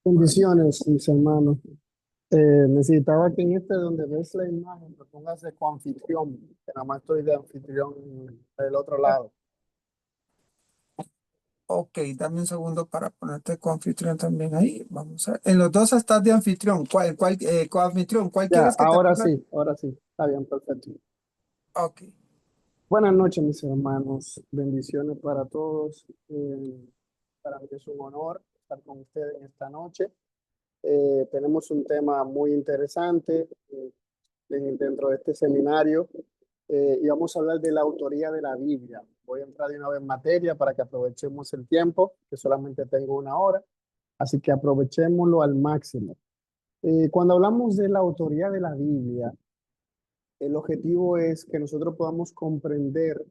Bendiciones, mis hermanos. Necesitaba que en este donde ves la imagen me pongas de coanfitrión, que nada más estoy de anfitrión del otro O- lado. Ok, dame un segundo para ponerte coanfitrión también ahí. Vamos a ver. En los dos estás de anfitrión. ¿Cuál coanfitrión? ¿Cuál Ya, quieres que te ponga? ahora sí, está bien, perfecto. Ok. Buenas noches, mis hermanos. Bendiciones para todos. Para mí es un honor estar con ustedes en esta noche. Tenemos un tema muy interesante dentro de este seminario y vamos a hablar de la autoría de la Biblia. Voy a entrar de una vez en materia para que aprovechemos el tiempo, que solamente tengo una hora, así que aprovechémoslo al máximo. Cuando hablamos de la autoría de la Biblia, el objetivo es que nosotros podamos comprender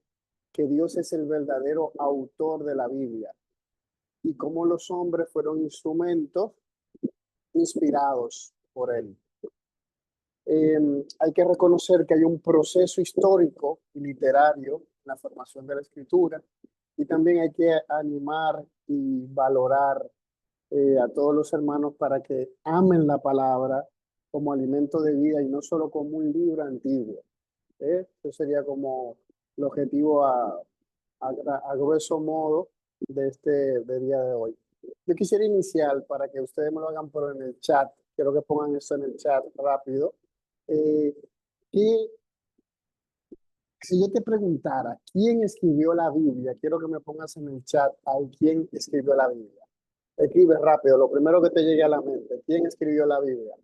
que Dios es el verdadero autor de la Biblia y cómo los hombres fueron instrumentos inspirados por Él. Hay que reconocer que hay un proceso histórico y literario en la formación de la escritura y también hay que animar y valorar a todos los hermanos para que amen la palabra como alimento de vida y no solo como un libro antiguo. Eso sería como el objetivo a grueso modo de día de hoy. Yo quisiera iniciar para que ustedes me lo hagan por en el chat. Quiero que pongan eso en el chat rápido. Eh, que si yo te preguntara quién escribió la Biblia, quiero que me pongas en el chat ahí quién escribió la Biblia. Escribe rápido, lo primero que te llegue a la mente. ¿Quién escribió la Biblia?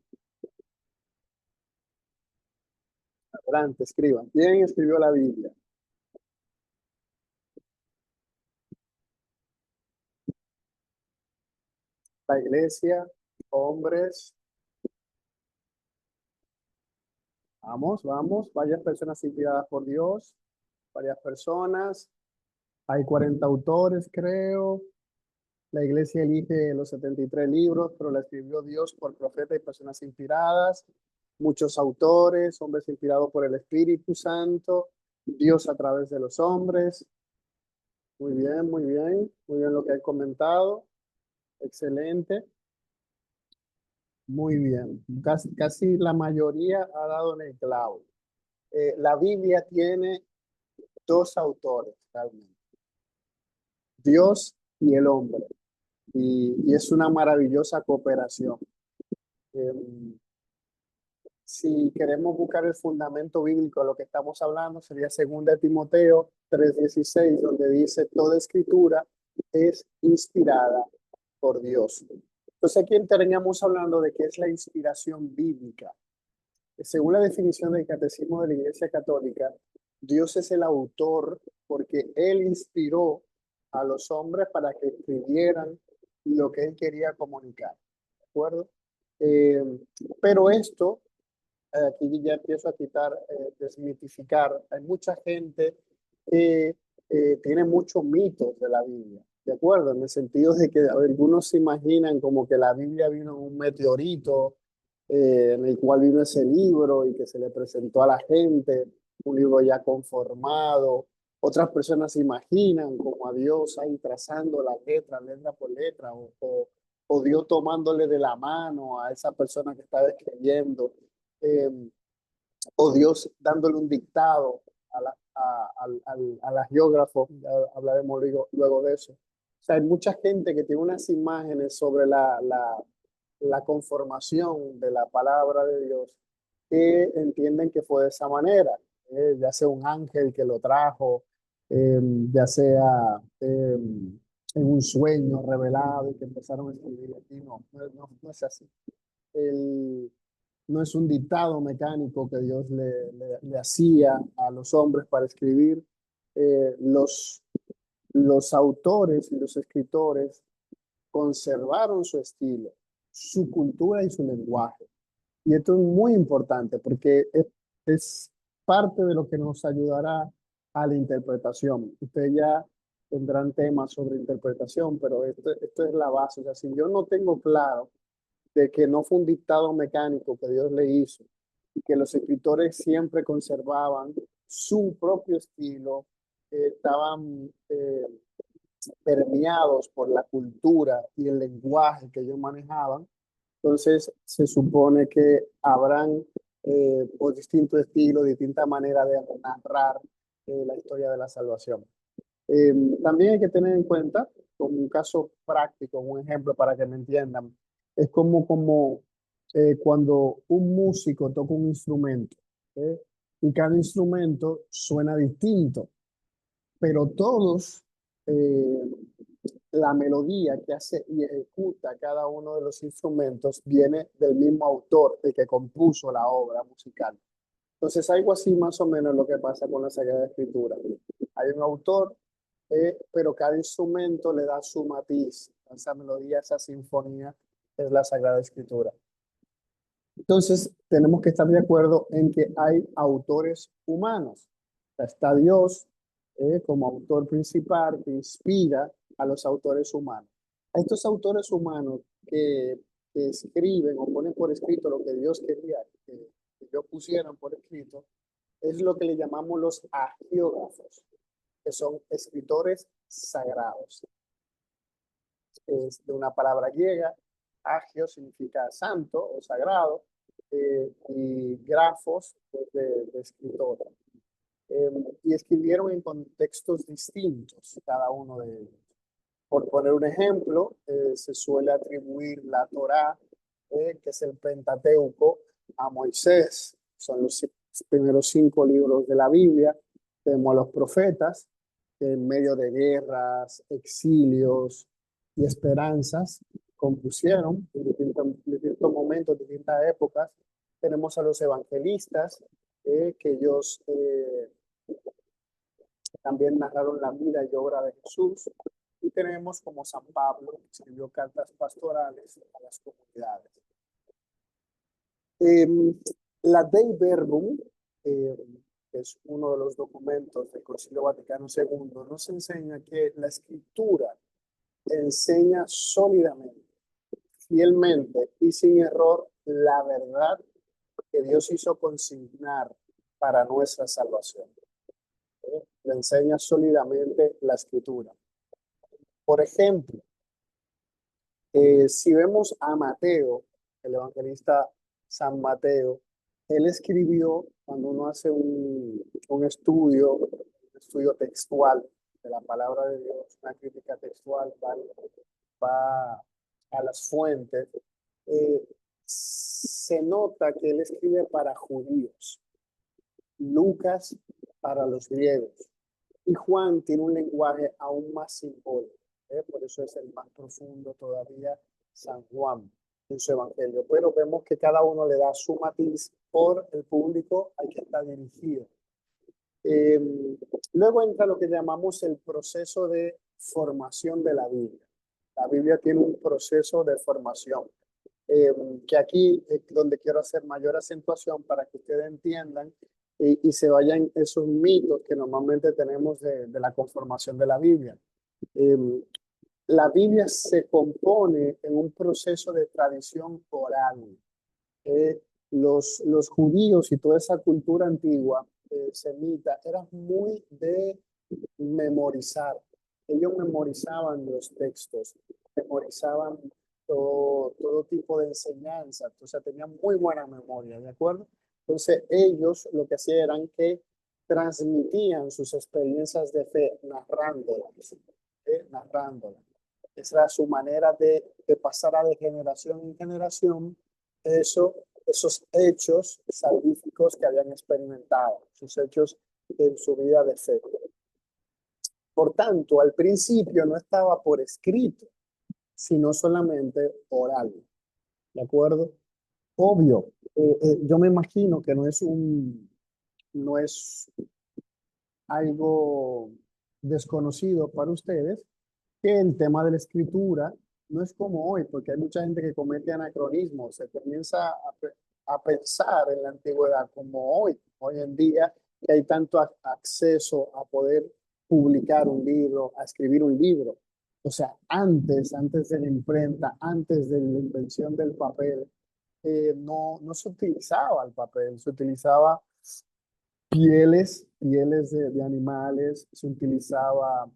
Adelante, escriban. ¿Quién escribió la Biblia? La iglesia, hombres. Vamos, vamos. Varias personas inspiradas por Dios. Varias personas. Hay 40 autores, creo. La iglesia elige los 73 libros, pero la escribió Dios por profetas y personas inspiradas. Muchos autores, hombres inspirados por el Espíritu Santo. Dios a través de los hombres. Muy bien, muy bien. Muy bien lo que hay comentado. Excelente. Muy bien. Casi la mayoría ha dado en el clavo. La Biblia tiene dos autores, realmente. Dios y el hombre. Y es una maravillosa cooperación. Eh, si queremos buscar el fundamento bíblico de lo que estamos hablando, sería 2 Timoteo 3:16, donde dice, toda escritura es inspirada por Dios. Entonces aquí estaríamos hablando de qué es la inspiración bíblica. Según la definición del Catecismo de la Iglesia Católica, Dios es el autor porque Él inspiró a los hombres para que escribieran lo que Él quería comunicar. ¿De acuerdo? Eh, pero esto, aquí ya empiezo a quitar, desmitificar. Hay mucha gente que tiene muchos mitos de la Biblia. ¿De acuerdo? En el sentido de que algunos se imaginan como que la Biblia vino en un meteorito en el cual vino ese libro y que se le presentó a la gente, un libro ya conformado. Otras personas se imaginan como a Dios ahí trazando la letra, letra por letra, o Dios tomándole de la mano a esa persona que está escribiendo, eh, o Dios dándole un dictado a la geógrafo, ya hablaremos luego de eso. O sea, hay mucha gente que tiene unas imágenes sobre la conformación de la palabra de Dios que entienden que fue de esa manera, ya sea un ángel que lo trajo, ya sea en un sueño revelado y que empezaron a escribir aquí. No es así. El, no es un dictado mecánico que Dios le hacía a los hombres para escribir. Eh, los, los autores y los escritores conservaron su estilo, su cultura y su lenguaje. Y esto es muy importante porque es parte de lo que nos ayudará a la interpretación. Ustedes ya tendrán temas sobre interpretación, pero esto es la base. O sea, si yo no tengo claro de que no fue un dictado mecánico que Dios le hizo y que los escritores siempre conservaban su propio estilo, estaban permeados por la cultura y el lenguaje que ellos manejaban. Entonces, se supone que habrán por distintos estilos, distintas maneras de narrar la historia de la salvación. También hay que tener en cuenta, como un caso práctico, un ejemplo para que me entiendan, es como cuando un músico toca un instrumento, ¿eh? Y cada instrumento suena distinto, pero todos, la melodía que hace y ejecuta cada uno de los instrumentos viene del mismo autor, el que compuso la obra musical. Entonces, algo así más o menos lo que pasa con la Sagrada Escritura. Hay un autor, pero cada instrumento le da su matiz, esa melodía, esa sinfonía es la Sagrada Escritura. Entonces, tenemos que estar de acuerdo en que hay autores humanos. Está Dios como autor principal que inspira a los autores humanos. A estos autores humanos que escriben o ponen por escrito lo que Dios quería que ellos pusieran por escrito, es lo que le llamamos los agiógrafos, que son escritores sagrados. Es de una palabra griega, agio significa santo o sagrado, y grafos de escritor. Y escribieron en contextos distintos cada uno de ellos. Por poner un ejemplo, se suele atribuir la Torá, que es el Pentateuco, a Moisés. Son los primeros 5 libros de la Biblia. Tenemos a los profetas, que en medio de guerras, exilios y esperanzas, compusieron en distintos momentos, distintas épocas. Tenemos a los evangelistas, que ellos también narraron la vida y obra de Jesús. Y tenemos como San Pablo, que escribió cartas pastorales a las comunidades. La Dei Verbum, que es uno de los documentos del Concilio Vaticano II, nos enseña que la Escritura enseña sólidamente, fielmente y sin error la verdad que Dios hizo consignar para nuestra salvación. Le enseña sólidamente la Escritura. Por ejemplo, si vemos a Mateo, el evangelista San Mateo, él escribió, cuando uno hace un estudio textual de la palabra de Dios, una crítica textual, va a las fuentes, se nota que él escribe para judíos, Lucas para los griegos, y Juan tiene un lenguaje aún más simbólico. Por eso es el más profundo todavía San Juan en su evangelio. Pero vemos que cada uno le da su matiz por el público al que está dirigido. Luego entra lo que llamamos el proceso de formación de la Biblia. La Biblia tiene un proceso de formación, que aquí es donde quiero hacer mayor acentuación para que ustedes entiendan y se vayan esos mitos que normalmente tenemos de la conformación de la Biblia. La Biblia se compone en un proceso de tradición oral. Los judíos y toda esa cultura antigua semita era muy de memorizar. Ellos memorizaban los textos, memorizaban todo tipo de enseñanza, o sea, tenían muy buena memoria, ¿de acuerdo? Entonces ellos lo que hacían eran que transmitían sus experiencias de fe narrándolas, narrándolas. Esa era su manera de pasar de generación en generación esos hechos salvíficos que habían experimentado, sus hechos en su vida de fe. Por tanto, al principio no estaba por escrito, sino solamente oral. ¿De acuerdo? Obvio, yo me imagino que no es algo desconocido para ustedes, que el tema de la escritura no es como hoy, porque hay mucha gente que comete anacronismos, se comienza a pensar en la antigüedad como hoy en día, que hay tanto acceso a poder publicar un libro, a escribir un libro. O sea, antes de la imprenta, antes de la invención del papel, no se utilizaba el papel, se utilizaba pieles de animales, se utilizaba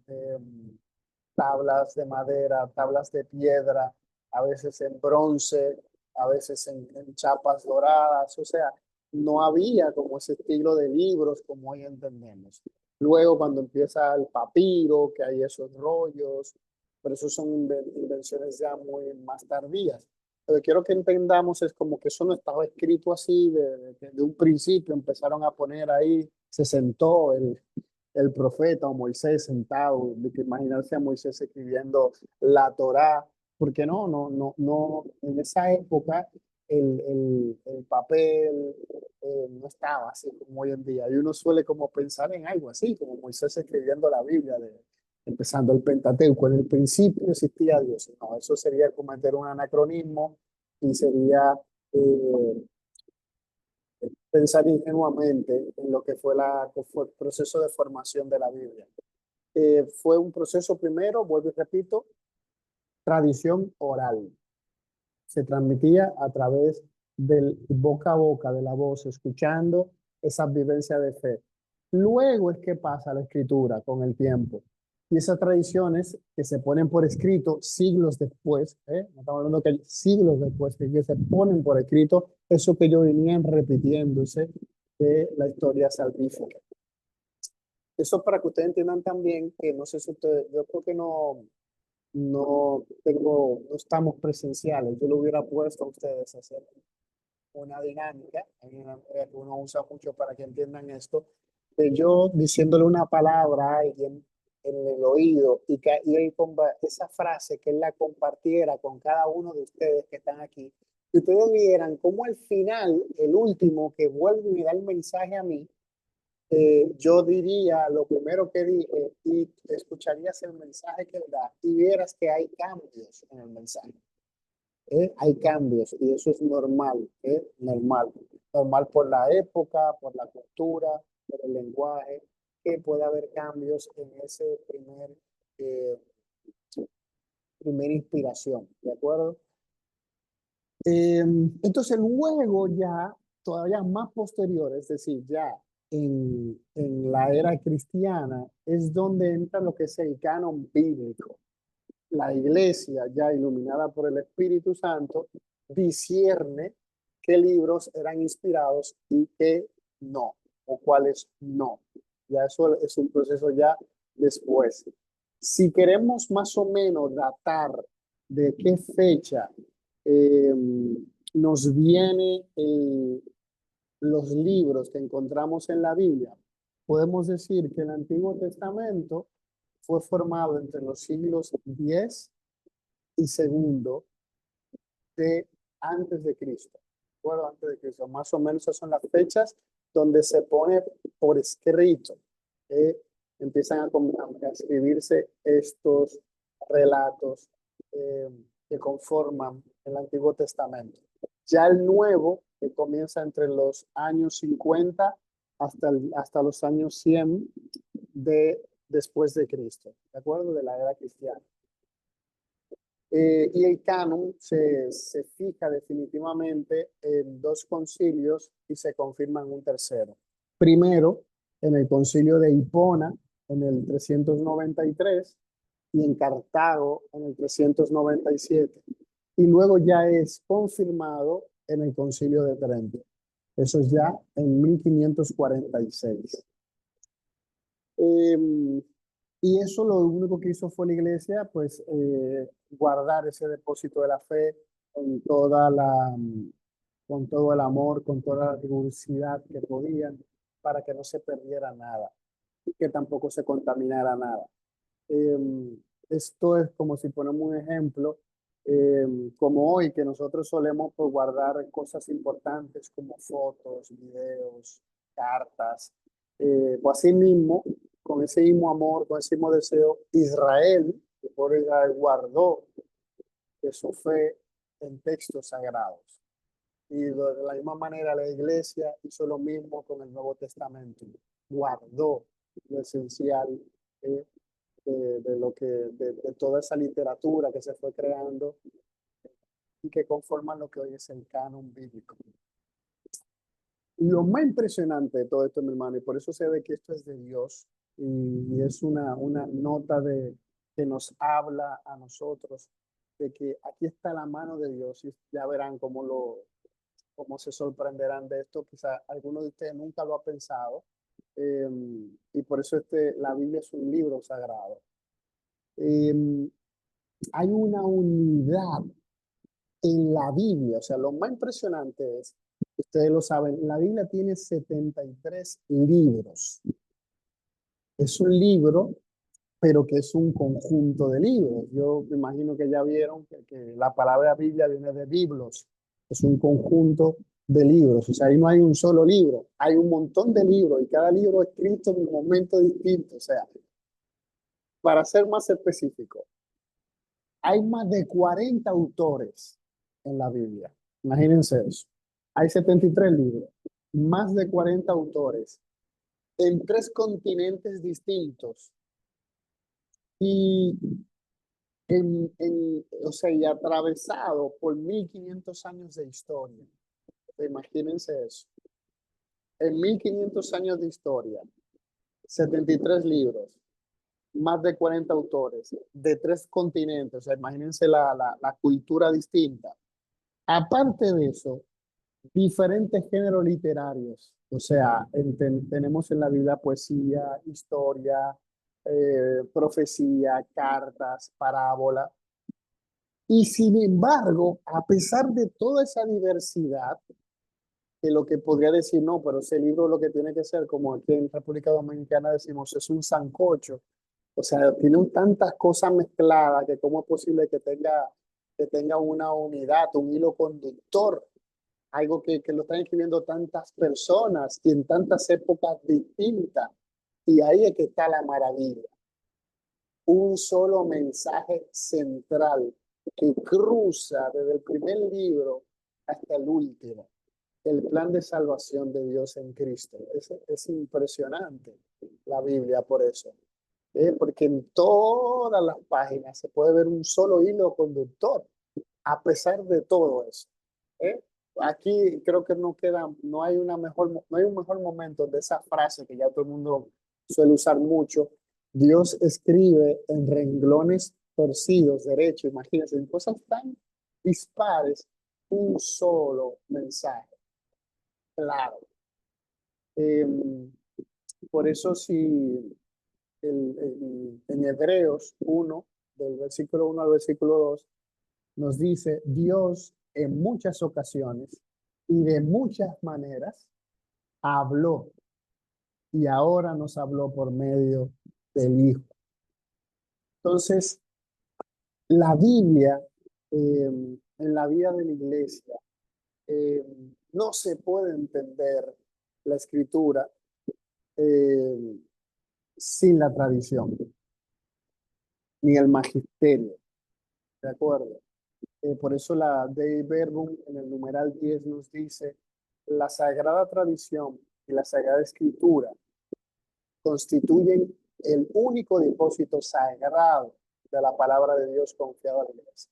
tablas de madera, tablas de piedra, a veces en bronce, a veces en chapas doradas, o sea, no había como ese estilo de libros como hoy entendemos. Luego cuando empieza el papiro, que hay esos rollos, pero eso son invenciones ya muy más tardías. Lo que quiero que entendamos es como que eso no estaba escrito así de un principio, empezaron a poner ahí, se sentó el profeta o Moisés sentado, de que imaginarse a Moisés escribiendo la Torá, porque no, en esa época el papel no estaba así como hoy en día, y uno suele como pensar en algo así, como Moisés escribiendo la Biblia, empezando el Pentateuco, en el principio existía Dios, no, eso sería cometer un anacronismo y sería pensar ingenuamente en lo que fue el proceso de formación de la Biblia. Fue un proceso primero, vuelvo y repito, tradición oral. Se transmitía a través del boca a boca, de la voz, escuchando esa vivencia de fe. Luego es que pasa la escritura con el tiempo. Y esas tradiciones que se ponen por escrito siglos después, no estamos hablando que siglos después, que se ponen por escrito, eso que ellos venían repitiéndose de la historia salvífica. Eso para que ustedes entiendan también que no sé si ustedes, yo creo que no estamos presenciales. Yo lo hubiera puesto a ustedes a hacer una dinámica, hay una que uno usa mucho para que entiendan esto, de yo diciéndole una palabra a alguien en el oído y él ponga esa frase, que él la compartiera con cada uno de ustedes que están aquí. Y ustedes vieran cómo al final, el último que vuelve y me da el mensaje a mí, yo diría lo primero que dije y escucharías el mensaje que él da y vieras que hay cambios en el mensaje. Hay cambios y eso es normal, normal. Normal por la época, por la cultura, por el lenguaje, que puede haber cambios en ese eh, primera inspiración, ¿de acuerdo? Entonces luego ya, todavía más posterior, es decir, ya en la era cristiana, es donde entra lo que es el canon bíblico. La iglesia, ya iluminada por el Espíritu Santo, discierne qué libros eran inspirados y qué no, o cuáles no. Ya eso es un proceso ya después. Si queremos más o menos datar de qué fecha eh, nos viene los libros que encontramos en la Biblia, podemos decir que el Antiguo Testamento fue formado entre los siglos 10 y segundo de antes de Cristo. Bueno, antes de Cristo, más o menos esas son las fechas donde se pone por escrito. eh, Empiezan a escribirse estos relatos que conforman el Antiguo Testamento. Ya el Nuevo, que comienza entre los años 50 hasta los años 100 después de Cristo, ¿de acuerdo? De la era cristiana. Y el canon se fija definitivamente en dos concilios y se confirma en un tercero. Primero, en el concilio de Hipona, en el 393, y en Cartago, en el 397. Y luego ya es confirmado en el concilio de Trento. Eso es ya en 1546. Y eso lo único que hizo fue la iglesia, pues guardar ese depósito de la fe con con todo el amor, con toda la rigurosidad que podían, para que no se perdiera nada y que tampoco se contaminara nada. Esto es como si ponemos un ejemplo, como hoy que nosotros solemos pues, guardar cosas importantes como fotos, videos, cartas, pues así mismo, con ese mismo amor, con ese mismo deseo, Israel, que por Israel guardó de su fe en textos sagrados. Y de la misma manera la iglesia hizo lo mismo con el Nuevo Testamento, guardó lo esencial eh, de toda esa literatura que se fue creando y que conforman lo que hoy es el canon bíblico. Lo más impresionante de todo esto, mi hermano, y por eso se ve que esto es de Dios y es una nota que nos habla a nosotros de que aquí está la mano de Dios y ya verán cómo se sorprenderán de esto. Quizá alguno de ustedes nunca lo ha pensado, eh, y por eso la Biblia es un libro sagrado. Eh, Hay una unidad en la Biblia, o sea, lo más impresionante es, ustedes lo saben, la Biblia tiene 73 libros. Es un libro, pero que es un conjunto de libros. Yo me imagino que ya vieron que la palabra Biblia viene de biblos, es un conjunto de libros. O sea, ahí no hay un solo libro, hay un montón de libros y cada libro escrito en un momento distinto. O sea, para ser más específico, hay más de 40 autores en la Biblia. Imagínense eso. Hay 73 libros, más de 40 autores en 3 continentes distintos y o sea, y atravesado por 1500 años de historia. Imagínense eso. En 1500 años de historia, 73 libros, más de 40 autores, de 3 continentes. O sea, imagínense la cultura distinta. Aparte de eso, diferentes géneros literarios. O sea, tenemos en la Biblia poesía, historia, profecía, cartas, parábola. Y sin embargo, a pesar de toda esa diversidad, que lo que podría decir, no, pero ese libro lo que tiene que ser, como aquí en República Dominicana decimos, es un sancocho. O sea, tiene tantas cosas mezcladas que cómo es posible que tenga una unidad, un hilo conductor, algo que lo están escribiendo tantas personas y en tantas épocas distintas. Y ahí es que está la maravilla. Un solo mensaje central que cruza desde el primer libro hasta el último, el plan de salvación de Dios en Cristo. Es impresionante la Biblia por eso, porque en todas las páginas se puede ver un solo hilo conductor, a pesar de todo eso. ¿eh? Aquí creo que no hay no hay un mejor momento de esa frase que ya todo el mundo suele usar mucho. Dios escribe en renglones torcidos, derecho, imagínense, en cosas tan dispares, un solo mensaje, claro. Em, por eso si en Hebreos 1, del versículo 1 al versículo 2, nos dice, Dios en muchas ocasiones y de muchas maneras habló y ahora nos habló por medio del Hijo. Entonces, la Biblia en la vida de la iglesia eh, no se puede entender la escritura eh, sin la tradición ni el magisterio, ¿de acuerdo? Por eso la Dei Verbum en el numeral 10 nos dice, la sagrada tradición y la sagrada escritura constituyen el único depósito sagrado de la palabra de Dios confiado a la iglesia.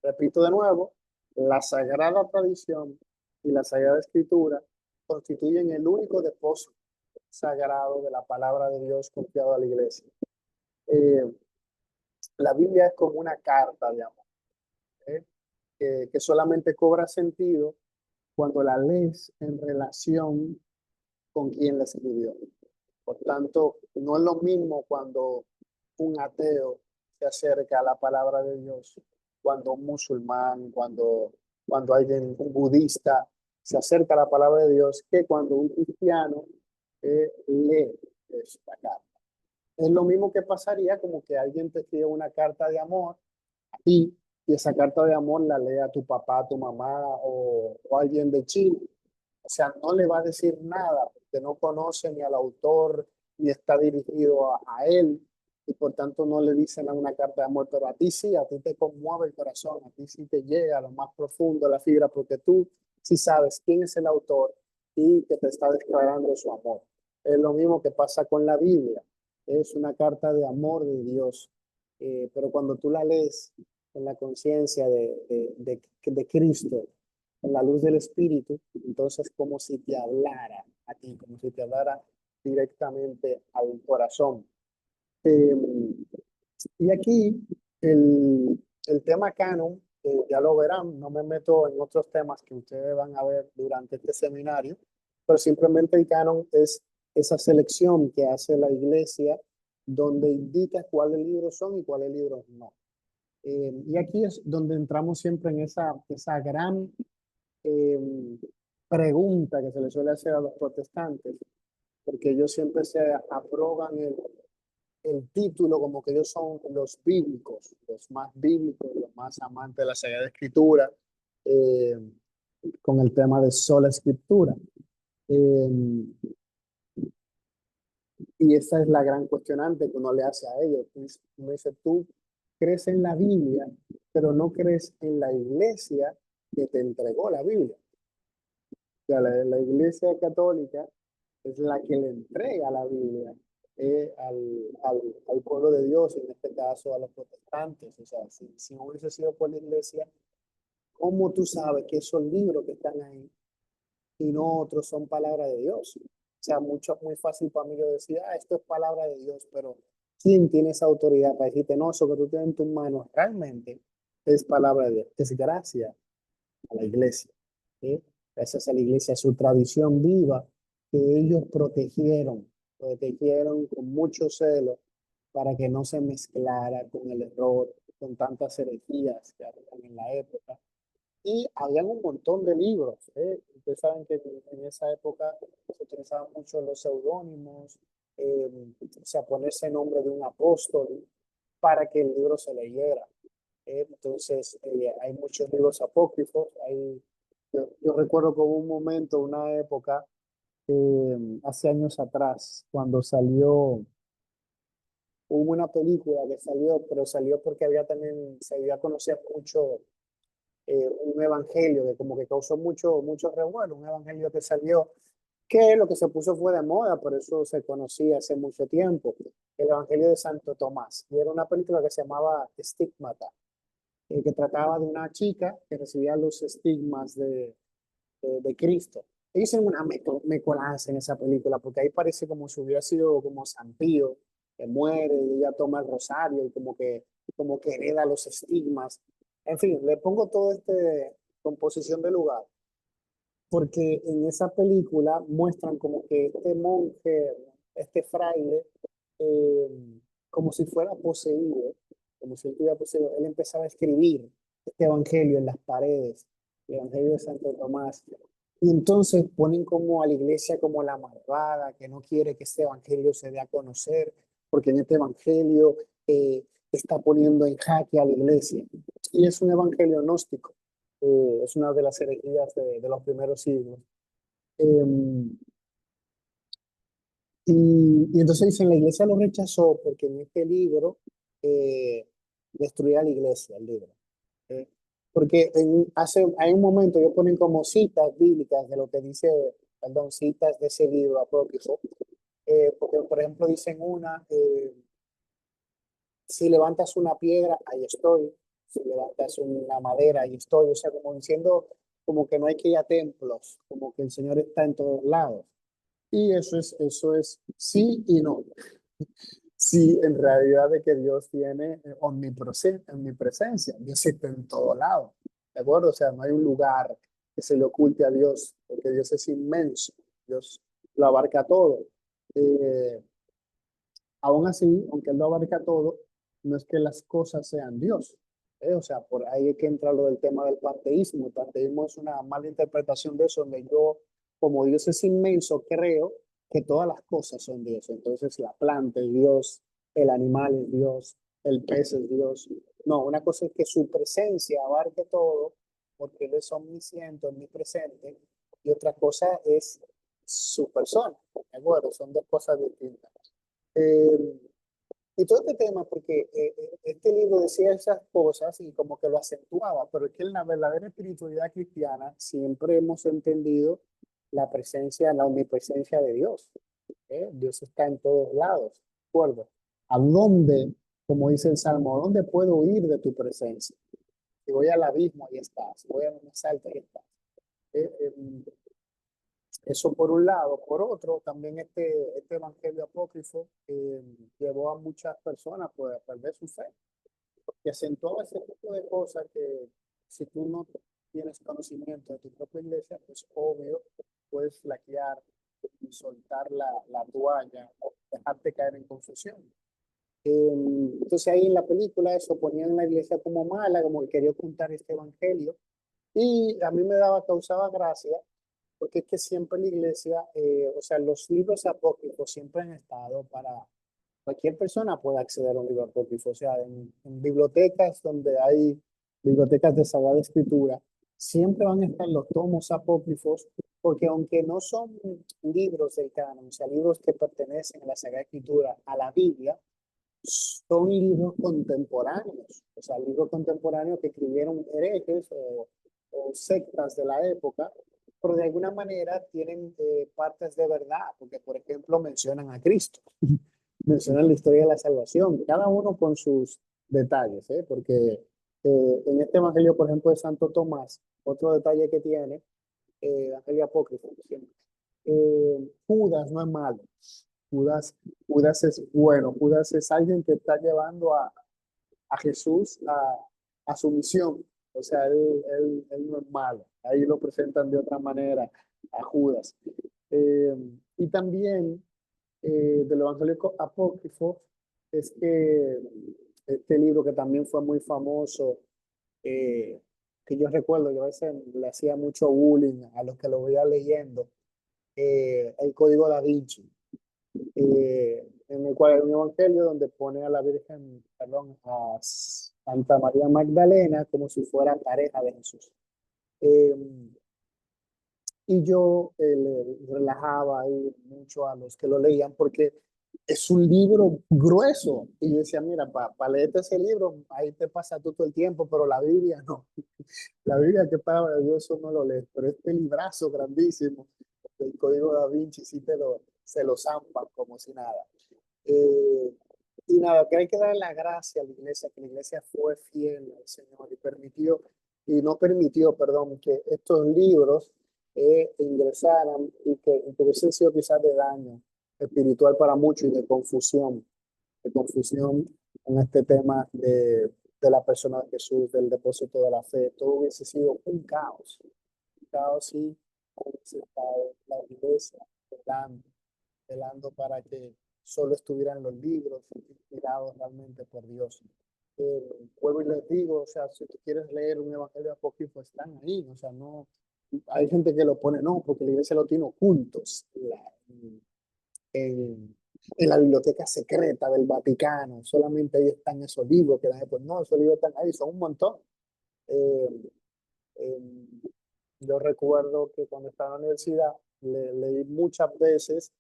Repito de nuevo, la sagrada tradición y la sagrada escritura constituyen el único depósito sagrado de la palabra de Dios confiado a la iglesia. La Biblia es como una carta de amor, ¿eh? que solamente cobra sentido cuando la lees en relación con quien la escribió. Por tanto, no es lo mismo cuando un ateo se acerca a la palabra de Dios, cuando un musulmán, cuando alguien, un budista, se acerca a la palabra de Dios, que cuando un cristiano lee esta carta. Es lo mismo que pasaría como que alguien te escribe una carta de amor a ti y esa carta de amor la lee a tu papá, a tu mamá o alguien de Chile. O sea, no le va a decir nada porque no conoce ni al autor ni está dirigido a él y por tanto no le dicen a una carta de amor, pero a ti sí, a ti te conmueve el corazón, a ti sí te llega a lo más profundo de la fibra porque tú sí sabes quién es el autor y que te está declarando su amor. Es lo mismo que pasa con la Biblia, es una carta de amor de Dios, pero cuando tú la lees en la conciencia de Cristo, en la luz del Espíritu, entonces como si te hablara a ti, como si te hablara directamente al corazón. Eh, Y aquí el tema canon, ya lo verán, no me meto en otros temas que ustedes van a ver durante este seminario, pero simplemente el canon es esa selección que hace la iglesia donde indica cuáles libros son y cuáles libros no. Y aquí es donde entramos siempre en esa gran eh, pregunta que se le suele hacer a los protestantes, porque ellos siempre se aproban el título como que ellos son los bíblicos, los más bíblicos, los más amantes de la Sagrada Escritura, eh, con el tema de sola Escritura. Eh, y esa es la gran cuestionante que uno le hace a ellos. Uno dice, tú crees en la Biblia, pero no crees en la iglesia que te entregó la Biblia. O sea, la iglesia católica es la que le entrega la Biblia al pueblo de Dios, en este caso a los protestantes. O sea, si no hubiese sido por la iglesia, ¿cómo tú sabes que esos libros que están ahí y no otros son palabra de Dios? O sea, muy fácil para mí yo decir, esto es palabra de Dios, pero ¿quién tiene esa autoridad para decirte, no, eso que tú tienes en tus manos realmente es palabra de Dios? Es gracia a la iglesia, ¿sí? Gracias a la iglesia, su tradición viva que ellos protegieron con mucho celo para que no se mezclara con el error, con tantas herejías que habían en la época. Y habían un montón de libros, ¿eh? Ustedes saben que en esa época se utilizaban mucho los seudónimos, o sea, ponerse el nombre de un apóstol para que el libro se leyera. Entonces, hay muchos libros apócrifos. Yo recuerdo como un momento, una época, hace años atrás, cuando salió, hubo una película que salió, pero salió porque había también, se había conocido mucho un evangelio que como que causó mucho revuelo, un evangelio que salió, que lo que se puso fue de moda, por eso se conocía hace mucho tiempo, el evangelio de Santo Tomás. Y era una película que se llamaba Estigmata, que trataba de una chica que recibía los estigmas de Cristo. Ellos hicieron una mecolanza en esa película, porque ahí parece como si hubiera sido como San Pío, que muere y ella toma el rosario y como que hereda los estigmas. En fin, le pongo todo este composición de lugar, porque en esa película muestran como que este monje, este fraile, eh, como si fuera poseído, como si él estuviera poseído, él empezaba a escribir este evangelio en las paredes, el evangelio de Santo Tomás. Y entonces ponen como a la iglesia como la malvada, que no quiere que este evangelio se dé a conocer, porque en este evangelio está poniendo en jaque a la iglesia. Y es un evangelio gnóstico, es una de las herejías de los primeros siglos. Eh, y entonces dicen, la iglesia lo rechazó porque en este libro destruía la iglesia, el libro. ¿Eh? Porque hay un momento, ellos ponen como citas bíblicas de lo que dice, perdón, citas de ese libro apócrifo. Porque, por ejemplo, dicen una, si levantas una piedra, ahí estoy. Si levantas una madera, ahí estoy. O sea, como diciendo, como que no hay que ir a templos, como que el Señor está en todos lados. Y eso es sí y no. Sí, en realidad de que Dios tiene omnipresencia. Dios está en todo lado. ¿De acuerdo? O sea, no hay un lugar que se le oculte a Dios, porque Dios es inmenso. Dios lo abarca todo. Eh, Aún así, aunque Él lo abarca todo, no es que las cosas sean Dios. O sea, por ahí es que entra lo del tema del panteísmo. El panteísmo es una mala interpretación de eso, donde yo, como Dios es inmenso, creo que todas las cosas son Dios. Entonces, la planta es Dios, el animal es Dios, el pez es Dios. No, una cosa es que su presencia abarque todo, porque Él es omnisciente, omnipresente, y otra cosa es su persona. ¿De acuerdo? Son dos cosas distintas. Eh, y todo este tema, porque este libro decía esas cosas y como que lo acentuaba, pero es que en la verdadera espiritualidad cristiana siempre hemos entendido la presencia, la omnipresencia de Dios. Dios está en todos lados, ¿de acuerdo? ¿A dónde, como dice el Salmo, a dónde puedo huir de tu presencia? Si voy al abismo, ahí estás. Si voy a una salta, ahí estás. Eh, eh, Eso por un lado. Por otro, también este evangelio apócrifo llevó a muchas personas pues, a perder su fe, que acentuaba ese tipo de cosas que si tú no tienes conocimiento de tu propia iglesia, pues obvio, puedes flaquear y soltar la toalla o dejarte caer en confusión. Entonces ahí en la película eso ponían la iglesia como mala, como que quería ocultar este evangelio. Y a mí me causaba gracia, porque es que siempre la iglesia, o sea, los libros apócrifos siempre han estado para cualquier persona puede acceder a un libro apócrifo, o sea, en bibliotecas donde hay bibliotecas de Sagrada Escritura, siempre van a estar los tomos apócrifos, porque aunque no son libros del canon, o sea, libros que pertenecen a la Sagrada Escritura, a la Biblia, son libros contemporáneos, o sea, libros contemporáneos que escribieron herejes o sectas de la época, pero de alguna manera tienen partes de verdad, porque por ejemplo mencionan a Cristo, mencionan la historia de la salvación, cada uno con sus detalles, ¿eh? Porque en este evangelio, por ejemplo, de Santo Tomás, otro detalle que tiene, evangelio apócrifo, siempre, Judas no es malo. Judas, Judas es bueno, Judas es alguien que está llevando a Jesús a su misión. O sea, él no es malo. Ahí lo presentan de otra manera a Judas. Eh, y también del Evangelio Apócrifo es que este libro que también fue muy famoso, eh, que yo recuerdo, yo a veces le hacía mucho bullying a los que lo veía leyendo, el Código Da Vinci, en el cual hay un evangelio donde pone a la Virgen, perdón, a Santa María Magdalena como si fuera pareja de Jesús. Eh, y yo le relajaba ahí mucho a los que lo leían porque es un libro grueso. Y yo decía, mira, para leerte ese libro, ahí te pasa todo el tiempo, pero la Biblia no. La Biblia, que palabra de Dios, eso no lo lees, pero este librazo grandísimo, el Código Da Vinci, sí se lo zampan como si nada. Eh, y nada, que hay que darle la gracia a la iglesia, que la iglesia fue fiel al Señor y permitió, y no permitió, perdón, que estos libros ingresaran y que hubiesen sido quizás de daño espiritual para muchos y de confusión en este tema de la persona de Jesús, del depósito de la fe. Todo hubiese sido un caos y hubiese estado la iglesia velando, velando para que solo estuvieran los libros inspirados realmente por Dios. Vuelvo y les digo, o sea, si tú quieres leer un evangelio apócrifo, están ahí, o sea, no, hay gente que lo pone, no, porque la iglesia lo tiene ocultos en la biblioteca secreta del Vaticano, solamente ahí están esos libros, que la gente, pues no, esos libros están ahí, son un montón. Eh, eh, yo recuerdo que cuando estaba en la universidad, leí muchas veces,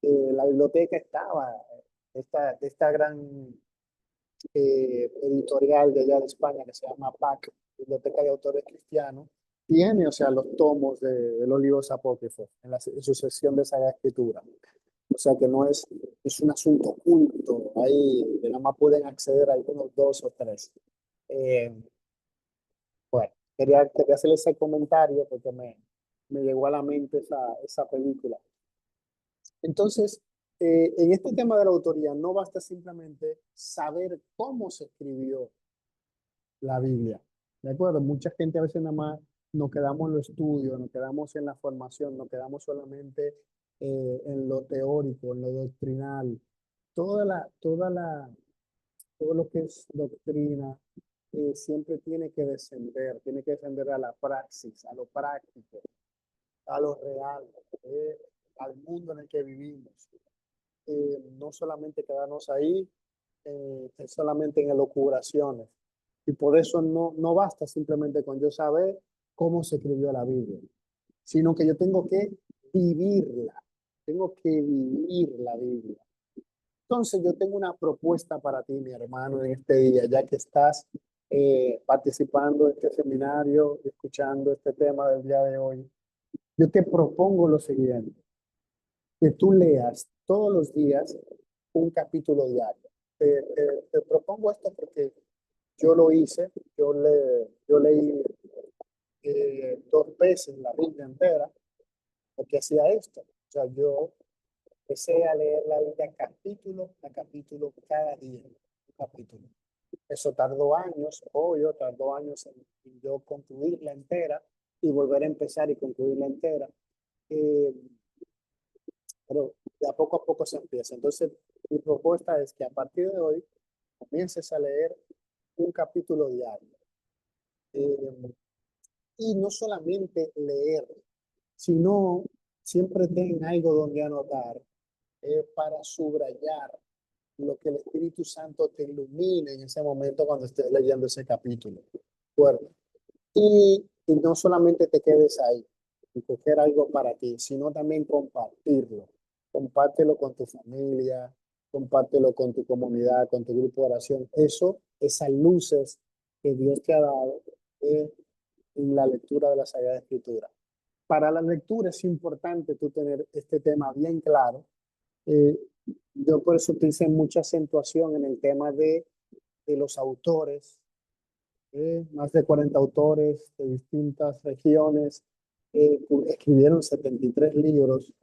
la biblioteca estaba, esta gran editorial de allá de España que se llama PAC, Biblioteca de Autores Cristianos, tiene, o sea, los tomos de los libros apócrifos en su sección de Sagrada Escritura. O sea que no es un asunto oculto, ahí que nada más pueden acceder a algunos dos o tres. Eh, bueno, quería hacer ese comentario porque me llegó a la mente esa película. Entonces, en este tema de la autoría no basta simplemente saber cómo se escribió la Biblia. ¿De acuerdo? Mucha gente a veces nada más nos quedamos en lo estudio, nos quedamos en la formación, nos quedamos solamente en lo teórico, en lo doctrinal. Todo lo que es doctrina siempre tiene que descender a la praxis, a lo práctico, a lo real, al mundo en el que vivimos. No solamente quedarnos ahí, solamente en elucubraciones. Y por eso no basta simplemente con yo saber cómo se escribió la Biblia, sino que yo tengo que vivirla, tengo que vivir la Biblia. Entonces yo tengo una propuesta para ti, mi hermano, en este día, ya que estás participando en este seminario, escuchando este tema del día de hoy. Yo te propongo lo siguiente, que tú leas todos los días un capítulo diario. Te propongo esto porque yo lo hice, yo leí 2 veces la Biblia entera, porque hacía esto. O sea, yo empecé a leer la Biblia capítulo a capítulo cada día, un capítulo. Eso tardó años, obvio, tardó años en yo concluirla entera y volver a empezar y concluirla entera. Eh, pero de a poco se empieza. Entonces, mi propuesta es que a partir de hoy comiences a leer un capítulo diario. Eh, y no solamente leer, sino siempre ten algo donde anotar para subrayar lo que el Espíritu Santo te ilumine en ese momento cuando estés leyendo ese capítulo. Bueno, y no solamente te quedes ahí, y coger algo para ti, sino también compartirlo. Compártelo con tu familia, compártelo con tu comunidad, con tu grupo de oración. Eso, esas luces que Dios te ha dado en la lectura de la Sagrada Escritura. Para la lectura es importante tú tener este tema bien claro. Eh, yo por eso te hice mucha acentuación en el tema de los autores, más de 40 autores de distintas regiones, escribieron 73 libros.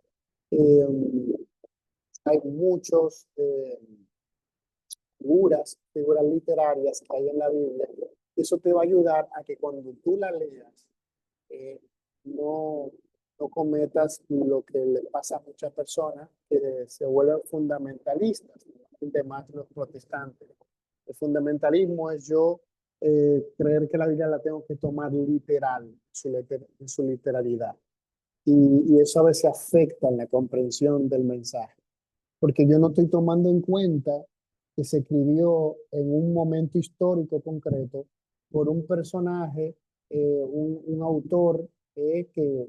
Eh, hay muchos figuras literarias que hay en la Biblia. Eso te va a ayudar a que cuando tú la leas, eh, no, no cometas lo que le pasa a muchas personas que se vuelven fundamentalistas, más los protestantes. El fundamentalismo es yo creer que la Biblia la tengo que tomar literal, en su literalidad. Y eso a veces afecta en la comprensión del mensaje, porque yo no estoy tomando en cuenta que se escribió en un momento histórico concreto por un personaje, un autor que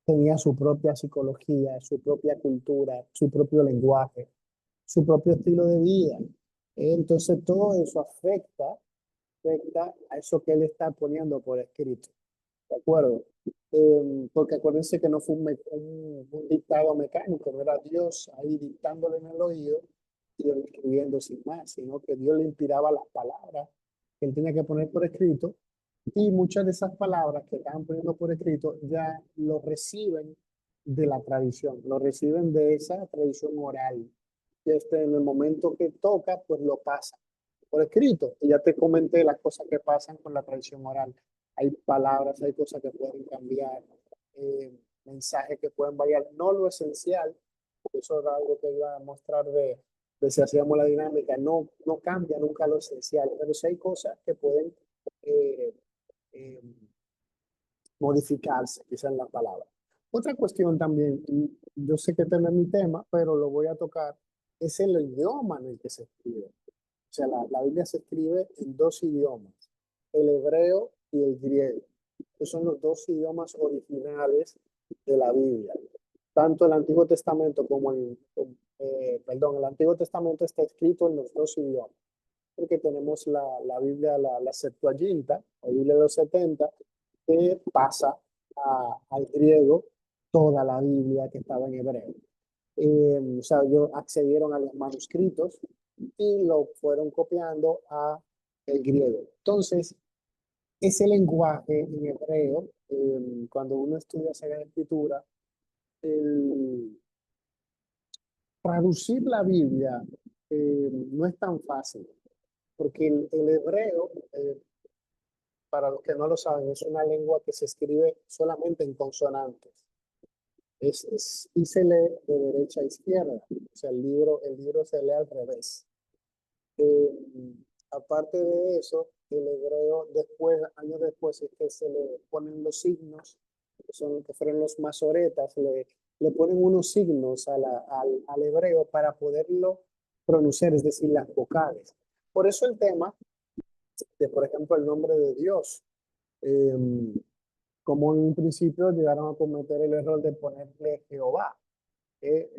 tenía su propia psicología, su propia cultura, su propio lenguaje, su propio estilo de vida. Entonces todo eso afecta a eso que él está poniendo por escrito. ¿De acuerdo? Porque acuérdense que no fue un dictado mecánico, no era Dios ahí dictándole en el oído y él escribiendo sin más, sino que Dios le inspiraba las palabras que él tenía que poner por escrito y muchas de esas palabras que estaban poniendo por escrito ya lo reciben de la tradición, lo reciben de esa tradición oral. Y en el momento que toca, pues lo pasa por escrito. Y ya te comenté las cosas que pasan con la tradición oral. Hay palabras, hay cosas que pueden cambiar, mensajes que pueden variar, no lo esencial, eso era algo que iba a mostrar de si hacíamos la dinámica, no cambia nunca lo esencial, pero sí hay cosas que pueden eh, eh, modificarse, quizás en la palabra. Otra cuestión también, y yo sé que este no es mi tema, pero lo voy a tocar, es el idioma en el que se escribe. O sea, la Biblia se escribe en dos idiomas, el hebreo y el griego. Esos son los dos idiomas originales de la Biblia. Tanto el Antiguo Testamento como el Antiguo Testamento está escrito en los dos idiomas, porque tenemos la Biblia, la Septuaginta, la Biblia de los 70, que pasa al griego toda la Biblia que estaba en hebreo. O sea, ellos accedieron a los manuscritos y lo fueron copiando a el griego. Entonces, ese lenguaje en hebreo, cuando uno estudia Sagrada Escritura, el traducir la Biblia no es tan fácil, porque el hebreo, para los que no lo saben, es una lengua que se escribe solamente en consonantes. Y se lee de derecha a izquierda. O sea, el libro se lee al revés. Eh, Aparte de eso, el hebreo después, años después, es que se le ponen los signos, que fueron los masoretas, le ponen unos signos al hebreo para poderlo pronunciar, es decir, las vocales. Por eso el tema de, por ejemplo, el nombre de Dios, eh, como en un principio llegaron a cometer el error de ponerle Jehová,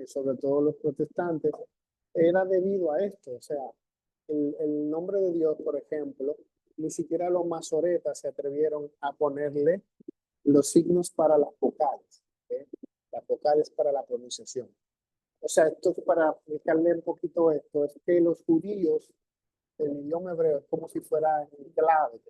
sobre todo los protestantes, era debido a esto. O sea, el nombre de Dios, por ejemplo, ni siquiera los masoretas se atrevieron a ponerle los signos para las vocales, ¿eh? Las vocales para la pronunciación. O sea, esto es para explicarle un poquito esto, es que los judíos, el idioma hebreo es como si fuera en clave,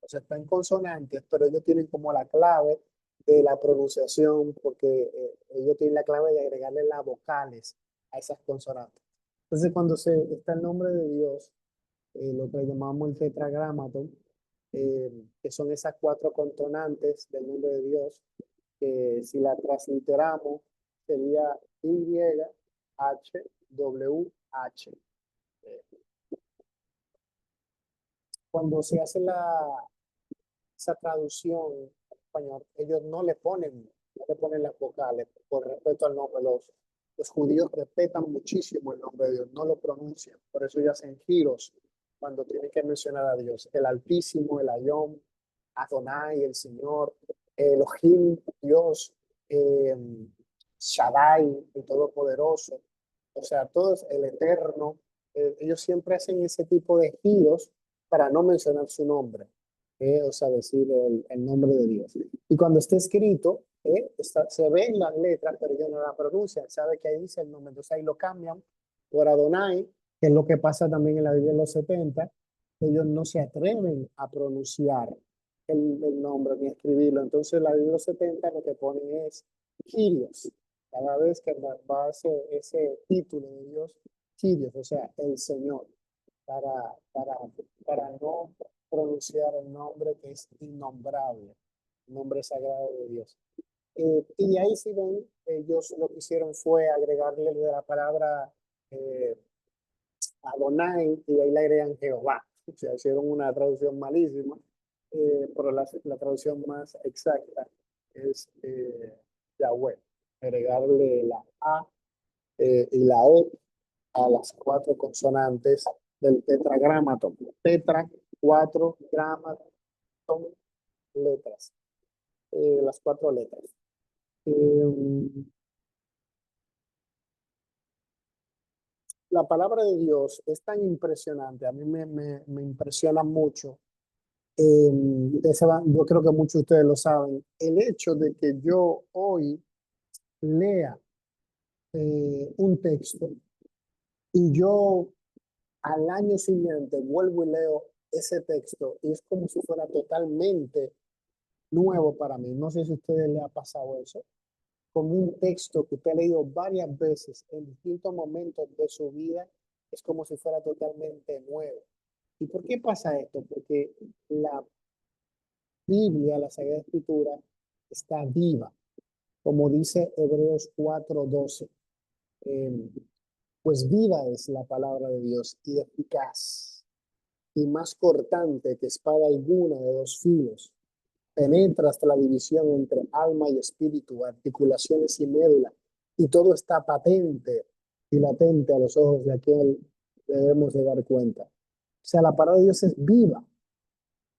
o sea, está en consonantes, pero ellos tienen como la clave de la pronunciación, porque ellos tienen la clave de agregarle las vocales a esas consonantes. Entonces, cuando está el nombre de Dios, lo que llamamos el tetragramaton, que son esas cuatro consonantes del nombre de Dios, que si la transliteramos sería Y, H, W, H. Cuando se hace esa traducción en español, ellos no le ponen las vocales por respeto al nombre. Los judíos respetan muchísimo el nombre de Dios, no lo pronuncian, por eso ellos hacen giros cuando tienen que mencionar a Dios, el Altísimo, el Ayón, Adonai, el Señor, Elohim, Dios, eh, Shaddai, el Todopoderoso, o sea, todos, el Eterno, ellos siempre hacen ese tipo de giros para no mencionar su nombre, o sea, decir el nombre de Dios. Y cuando está escrito, se ven las letras, pero ellos no la pronuncian, sabe que ahí dice el nombre, entonces ahí lo cambian por Adonai, que es lo que pasa también en la Biblia de los 70, ellos no se atreven a pronunciar el nombre ni a escribirlo, entonces la Biblia de los 70 lo que ponen es Kyrios, cada vez que va ese título de Dios, Kyrios, o sea, el Señor, para, para, para no pronunciar el nombre que es innombrable, el nombre sagrado de Dios. Y ahí si ven, ellos lo que hicieron fue agregarle de la palabra eh, Adonai y ahí le agregan Jehová. O sea, hicieron una traducción malísima, pero la traducción más exacta es Yahweh. Agregarle la A y la E a las cuatro consonantes del tetragramaton. Tetra, cuatro, gramaton, letras. Las cuatro letras. La palabra de Dios es tan impresionante, a mí me impresiona mucho. Yo creo que muchos de ustedes lo saben. El hecho de que yo hoy lea un texto y yo al año siguiente vuelvo y leo ese texto y es como si fuera totalmente nuevo para mí. No sé si a ustedes les ha pasado eso, como un texto que usted ha leído varias veces en distintos momentos de su vida, es como si fuera totalmente nuevo. ¿Y por qué pasa esto? Porque la Biblia, la Sagrada Escritura, está viva, como dice Hebreos 4:12. Pues viva es la palabra de Dios y eficaz y más cortante que espada alguna de dos filos. Penetra hasta la división entre alma y espíritu, articulaciones y médula, y todo está patente y latente a los ojos de aquel que debemos de dar cuenta. O sea, la palabra de Dios es viva,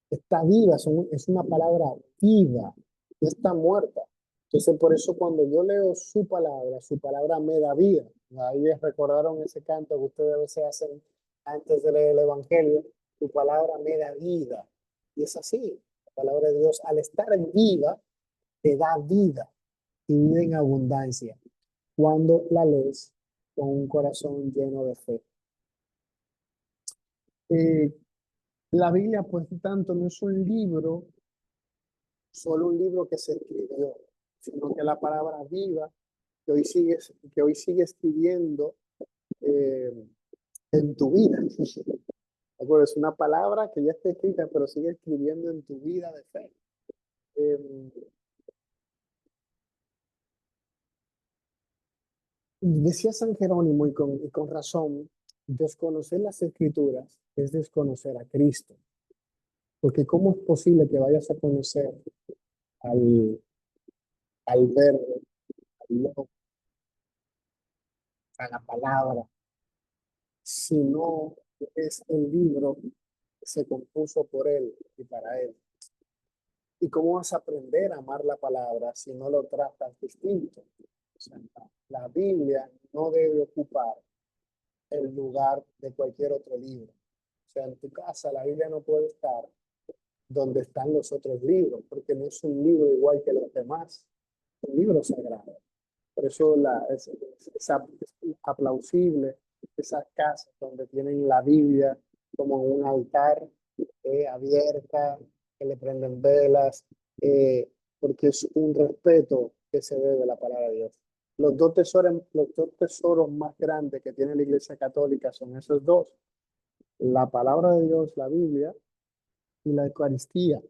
está viva, es una palabra viva, no está muerta. Entonces, por eso cuando yo leo su palabra me da vida. Ahí recordaron ese canto que ustedes a veces hacen antes de leer el Evangelio, tu palabra me da vida. Y es así, la palabra de Dios al estar en viva, te da vida y vida en abundancia cuando la lees con un corazón lleno de fe. Eh, la Biblia, pues tanto, no es un libro, solo un libro que se escribió, sino que la palabra viva que hoy sigue escribiendo eh, en tu vida. ¿De Es una palabra que ya está escrita, pero sigue escribiendo en tu vida de fe. Eh, Decía San Jerónimo, y con razón, desconocer las escrituras es desconocer a Cristo. Porque ¿cómo es posible que vayas a conocer al, al verbo, al logo, a la palabra, si no es el libro que se compuso por él y para él? ¿Y cómo vas a aprender a amar la palabra si no lo tratas distinto? O sea, la Biblia no debe ocupar el lugar de cualquier otro libro. O sea, en tu casa la Biblia no puede estar donde están los otros libros, porque no es un libro igual que los demás, es un libro sagrado. Por eso es aplausible esas casas donde tienen la Biblia como un altar abierta, que le prenden velas, porque es un respeto que se debe a la palabra de Dios. Los dos tesoros más grandes que tiene la Iglesia Católica son esos dos: la palabra de Dios, la Biblia, y la Eucaristía,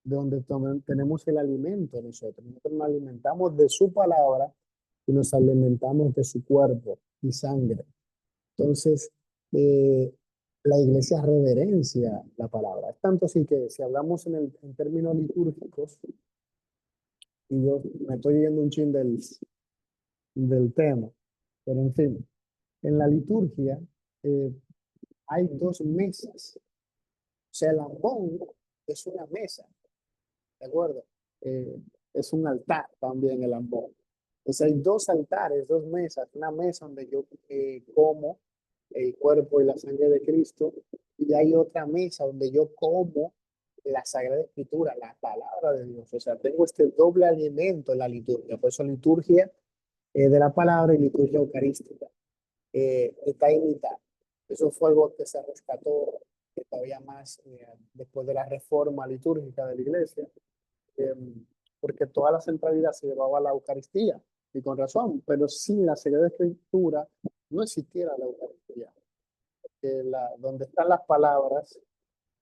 donde tenemos el alimento nosotros. Nosotros nos alimentamos de su palabra y nos alimentamos de su cuerpo y sangre. Entonces, eh, la iglesia reverencia la palabra. Es tanto así que si hablamos en términos litúrgicos, y yo me estoy yendo un chin del tema, pero en fin, en la liturgia eh, hay dos mesas. O sea, el ambón es una mesa, ¿de acuerdo? Es un altar también el ambón. Entonces hay dos altares, dos mesas, una mesa donde yo como el cuerpo y la sangre de Cristo, y hay otra mesa donde yo como la Sagrada Escritura, la palabra de Dios. O sea, tengo este doble alimento en la liturgia. Por eso liturgia de la palabra y liturgia eucarística. Está imitada. Eso fue algo que se rescató todavía más después de la reforma litúrgica de la iglesia, eh, porque toda la centralidad se llevaba a la Eucaristía, y con razón, pero sin la Sagrada Escritura no existiera la Eucaristía. Donde están las palabras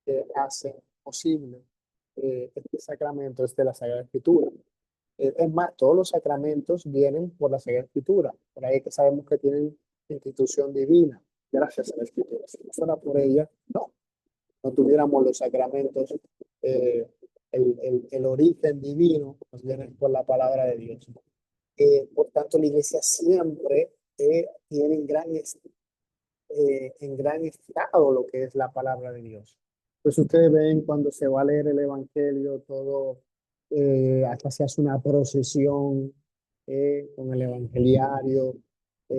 que hacen posible este sacramento es de la Sagrada Escritura. Es más, todos los sacramentos vienen por la Sagrada Escritura. Por ahí que sabemos que tienen institución divina, gracias a la Escritura. Si no fuera por ella, no tuviéramos los sacramentos. eh, el origen divino nos viene por la palabra de Dios. Por tanto, la iglesia siempre tiene en gran estado lo que es la palabra de Dios. Pues ustedes ven cuando se va a leer el Evangelio, todo, hasta se hace una procesión con el evangeliario,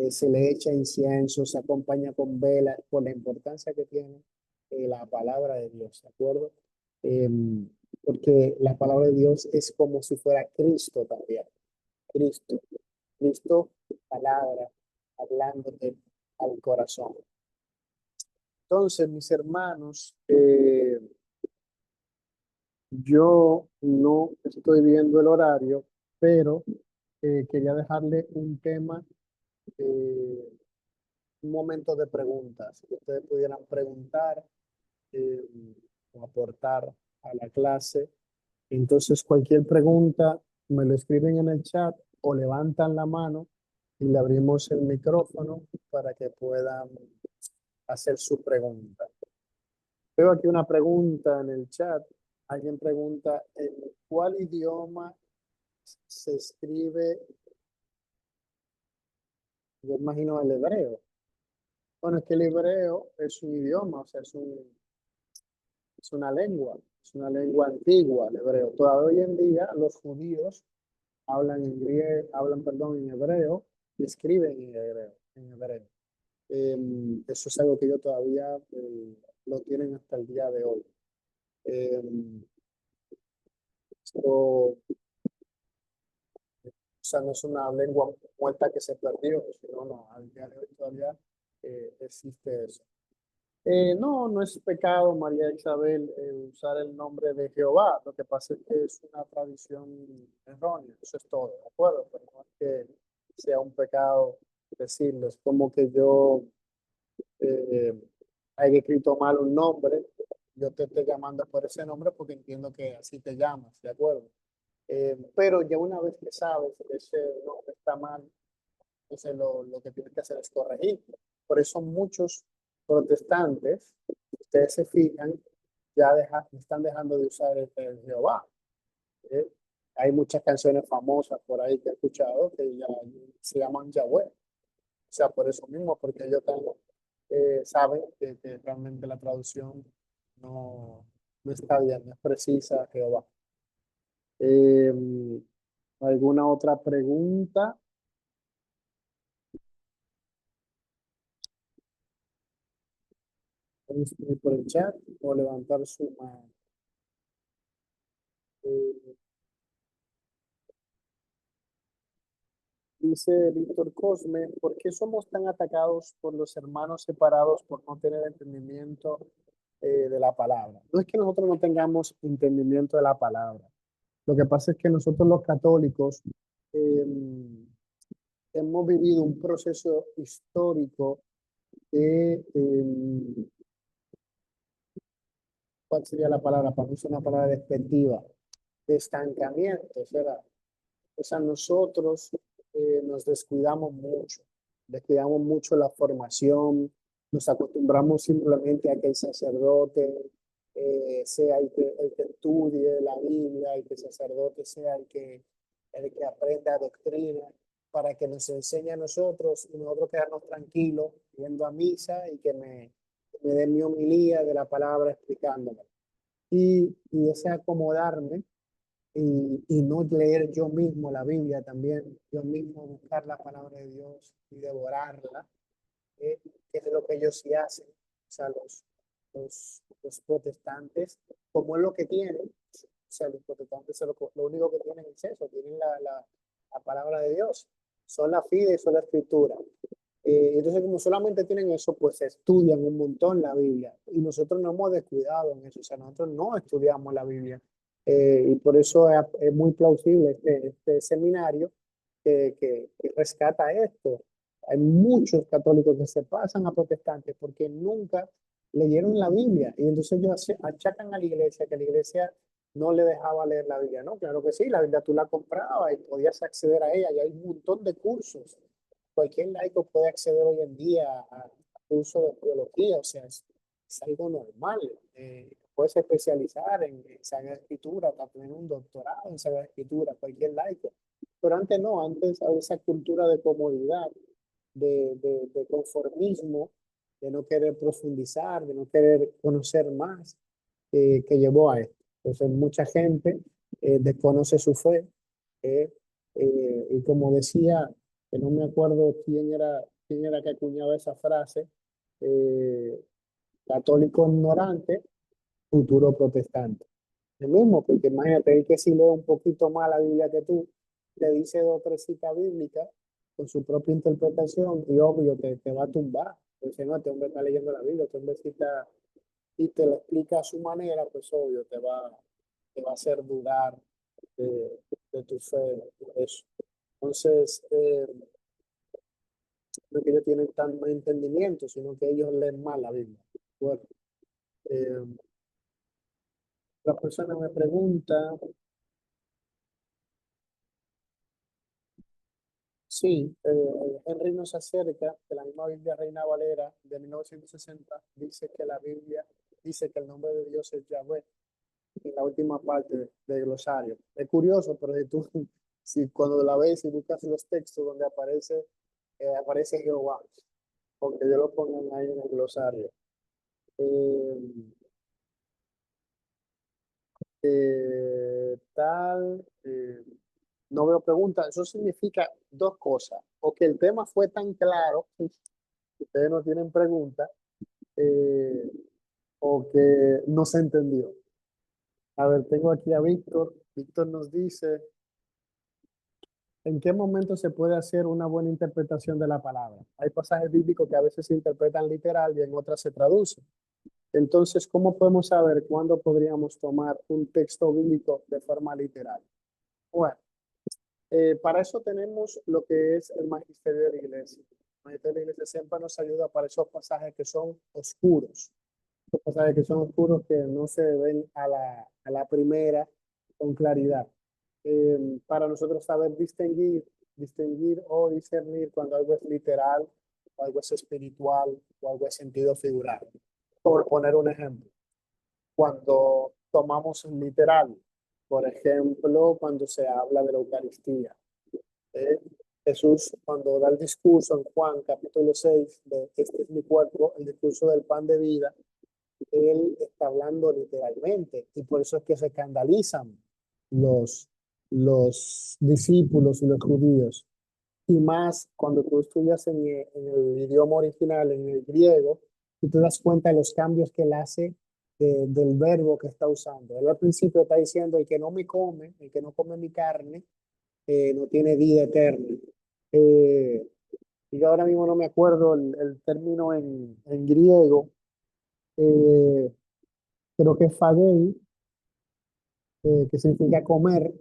se le echa incienso, se acompaña con velas, por la importancia que tiene la palabra de Dios, ¿de acuerdo? Porque la palabra de Dios es como si fuera Cristo también. Cristo, Cristo, palabra, hablándote al corazón. Entonces, mis hermanos, yo no estoy viendo el horario, pero quería dejarle un tema, eh, un momento de preguntas, que ustedes pudieran preguntar eh, o aportar a la clase. Entonces, cualquier pregunta, me lo escriben en el chat o levantan la mano y le abrimos el micrófono para que puedan hacer su pregunta. Veo aquí una pregunta en el chat. Alguien pregunta, ¿en cuál idioma se escribe? Yo imagino el hebreo. Bueno, es que el hebreo es un idioma, o sea, es una lengua antigua, el hebreo. Todavía hoy en día los judíos hablan en griego, perdón, en hebreo y escriben en hebreo, en hebreo. Eso es algo que yo todavía lo tienen hasta el día de hoy. Esto, o sea, no es una lengua muerta que se perdió, sino no, al día de hoy todavía existe eso. No, no es pecado, María Isabel, usar el nombre de Jehová. Lo que pasa es que es una tradición errónea, eso es todo, ¿de acuerdo? Pero no es que sea un pecado decirlo, es como que yo eh, haya escrito mal un nombre, yo te estoy llamando por ese nombre porque entiendo que así te llamas, ¿de acuerdo? Pero ya una vez que sabes que ese nombre está mal, entonces lo que tienes que hacer es corregir. Por eso muchos protestantes, ustedes se fijan, ya están dejando de usar el Jehová. ¿Eh? Hay muchas canciones famosas por ahí que he escuchado que ya se llaman Yahweh. O sea, por eso mismo, porque ellos saben que realmente la traducción no está bien, no es precisa Jehová. Eh, ¿Alguna otra pregunta? Pueden escribir por el chat o levantar su mano. Eh, Dice Víctor Cosme, ¿por qué somos tan atacados por los hermanos separados por no tener entendimiento de la palabra? No es que nosotros no tengamos entendimiento de la palabra, Lo que pasa es que nosotros los católicos em, hemos vivido un proceso histórico de, ¿cuál sería la palabra? Para mí es una palabra despectiva, de estancamiento, ¿será? O sea, nosotros descuidamos mucho la formación, nos acostumbramos simplemente a que el sacerdote sea el que estudie la Biblia, y que el sacerdote sea el que aprenda doctrina, para que nos enseñe a nosotros y nosotros quedarnos tranquilos yendo a misa y que me dé mi homilía de la palabra explicándome. Y ese acomodarme y no leer yo mismo la Biblia también, yo mismo buscar la palabra de Dios y devorarla, que es lo que ellos sí hacen, o sea, los protestantes, como es lo que tienen, o sea, los protestantes lo único que tienen es eso, tienen la palabra de Dios, son la fide, son la escritura. Entonces, como solamente tienen eso, pues estudian un montón la Biblia. Y nosotros no hemos descuidado en eso. O sea, nosotros no estudiamos la Biblia. Y por eso es muy plausible este seminario que rescata esto. Hay muchos católicos que se pasan a protestantes porque nunca leyeron la Biblia. Y entonces ellos achacan a la iglesia que la iglesia no le dejaba leer la Biblia. No, claro que sí, la Biblia tú la comprabas y podías acceder a ella. Y hay un montón de cursos. Cualquier laico puede acceder hoy en día a curso de teología, o sea, es algo normal. Puedes especializar en Sagrada Escritura, también un doctorado en Sagrada Escritura, cualquier laico. Pero antes no, antes había esa cultura de comodidad, de conformismo, de no querer profundizar, de no querer conocer más, que llevó a esto. Entonces, mucha gente desconoce su fe, eh, y como decía, que no me acuerdo quién era que acuñaba esa frase, eh, católico ignorante, futuro protestante. Lo mismo, porque imagínate, el que si lee un poquito más la Biblia que tú, te dice dos o tres citas bíblicas con su propia interpretación y obvio te va a tumbar. Dice, no, este hombre está leyendo la Biblia, este hombre cita y te lo explica a su manera, pues obvio te va a hacer dudar de tu fe, de eso. Entonces, no es que ellos tienen tanto entendimiento, sino que ellos leen mal la Biblia. Bueno, eh, la persona me pregunta, sí, Henry nos acerca que la misma Biblia Reina Valera de 1960 dice que la Biblia dice que el nombre de Dios es Yahweh en la última parte del glosario. Es curioso, pero si tú, si cuando la ves y buscas los textos donde aparece Jehová, porque ellos lo pongan ahí en el glosario. Eh, no veo preguntas. Eso significa dos cosas. O que el tema fue tan claro que ustedes no tienen preguntas, eh, o que no se entendió. A ver, tengo aquí a Víctor. Víctor nos dice, ¿en qué momento se puede hacer una buena interpretación de la palabra? Hay pasajes bíblicos que a veces se interpretan literal y en otras se traducen. Entonces, ¿cómo podemos saber cuándo podríamos tomar un texto bíblico de forma literal? Bueno, para eso tenemos lo que es el magisterio de la iglesia. El magisterio de la iglesia siempre nos ayuda para esos pasajes que son oscuros, esos pasajes que son oscuros que no se ven a la primera con claridad. Para nosotros saber distinguir o discernir cuando algo es literal, o algo es espiritual, o algo es sentido figurado. Por poner un ejemplo, cuando tomamos literal, por ejemplo, cuando se habla de la Eucaristía. ¿Eh? Jesús, cuando da el discurso en Juan capítulo 6 de este es mi cuerpo, el discurso del pan de vida, él está hablando literalmente y por eso es que se escandalizan los, los discípulos y los judíos. Y más cuando tú estudias en el idioma original, en el griego, y te das cuenta de los cambios que él hace del verbo que está usando. Él al principio está diciendo, el que no come mi carne, no tiene vida eterna. Eh, y yo ahora mismo no me acuerdo el término en griego, eh, creo que es fagei, que significa comer,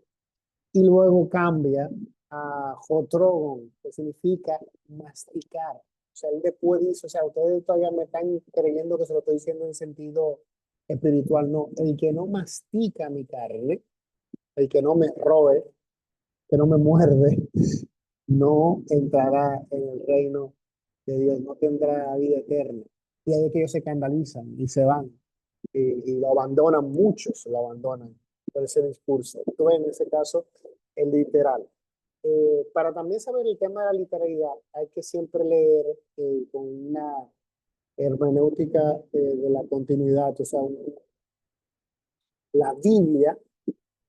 y luego cambia a jotrogon, que significa masticar. O sea, él después dice, o sea, ustedes todavía me están creyendo que se lo estoy diciendo en sentido espiritual. No, el que no mastica mi carne, el que no me robe, que no me muerde, no entrará en el reino de Dios, no tendrá vida eterna. Y ahí es que ellos se escandalizan y se van y lo abandonan, muchos lo abandonan por ese discurso. Entonces, en ese caso, el literal. Para también saber el tema de la literalidad, hay que siempre leer con una hermenéutica de la continuidad, o sea, la Biblia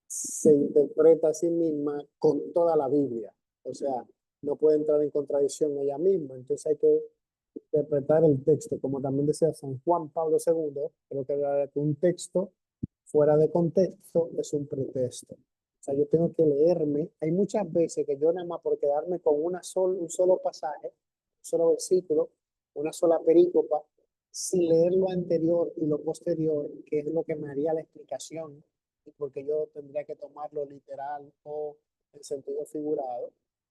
se interpreta a sí misma con toda la Biblia, o sea, no puede entrar en contradicción ella misma, entonces hay que interpretar el texto, como también decía San Juan Pablo II, creo que un texto fuera de contexto es un pretexto. O sea, yo tengo que leerme. Hay muchas veces que yo nada más por quedarme con un solo pasaje, un solo versículo, una sola perícopa, sin leer lo anterior y lo posterior, que es lo que me haría la explicación, y porque yo tendría que tomarlo literal o en sentido figurado,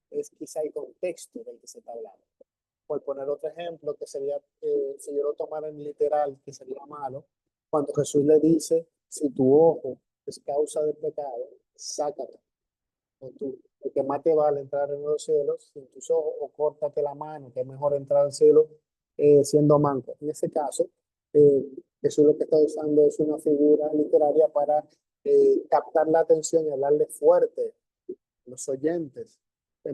es quizá el contexto del que se está hablando. Por poner otro ejemplo, que sería, si yo lo tomara en literal, que sería malo, cuando Jesús le dice, si tu ojo es causa de pecado, sácalo. O tú, lo que más te vale entrar en los cielos sin tus ojos, o córtate la mano, que es mejor entrar al cielo siendo manco. En ese caso, Jesús lo que está usando es una figura literaria para captar la atención y hablarle fuerte a los oyentes,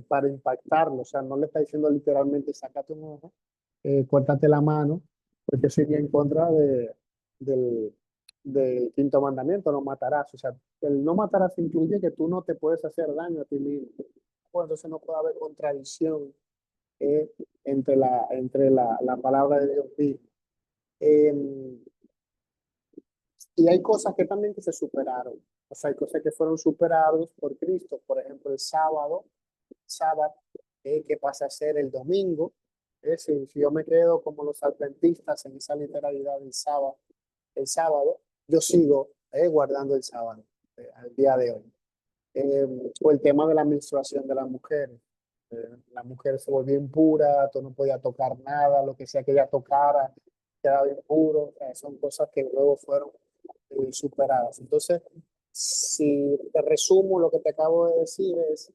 para impactarlos. O sea, no le está diciendo literalmente, sácate un ojo, córtate la mano, porque eso iría en contra del, del quinto mandamiento, no matarás. O sea, el no matarás incluye que tú no te puedes hacer daño a ti mismo. Pues entonces no puede haber contradicción eh, la palabra de Dios mismo. Eh, y hay cosas que también que se superaron. O sea, hay cosas que fueron superadas por Cristo. Por ejemplo, el sábado, que pasa a ser el domingo. Si yo me quedo como los adventistas en esa literalidad del sábado, yo sigo guardando el sábado al día de hoy. O el tema de la menstruación de las mujeres. La mujer se volvió impura, tú no podías tocar nada, lo que sea que ella tocara quedaba impuro. O sea, son cosas que luego fueron superadas. Entonces, si te resumo lo que te acabo de decir es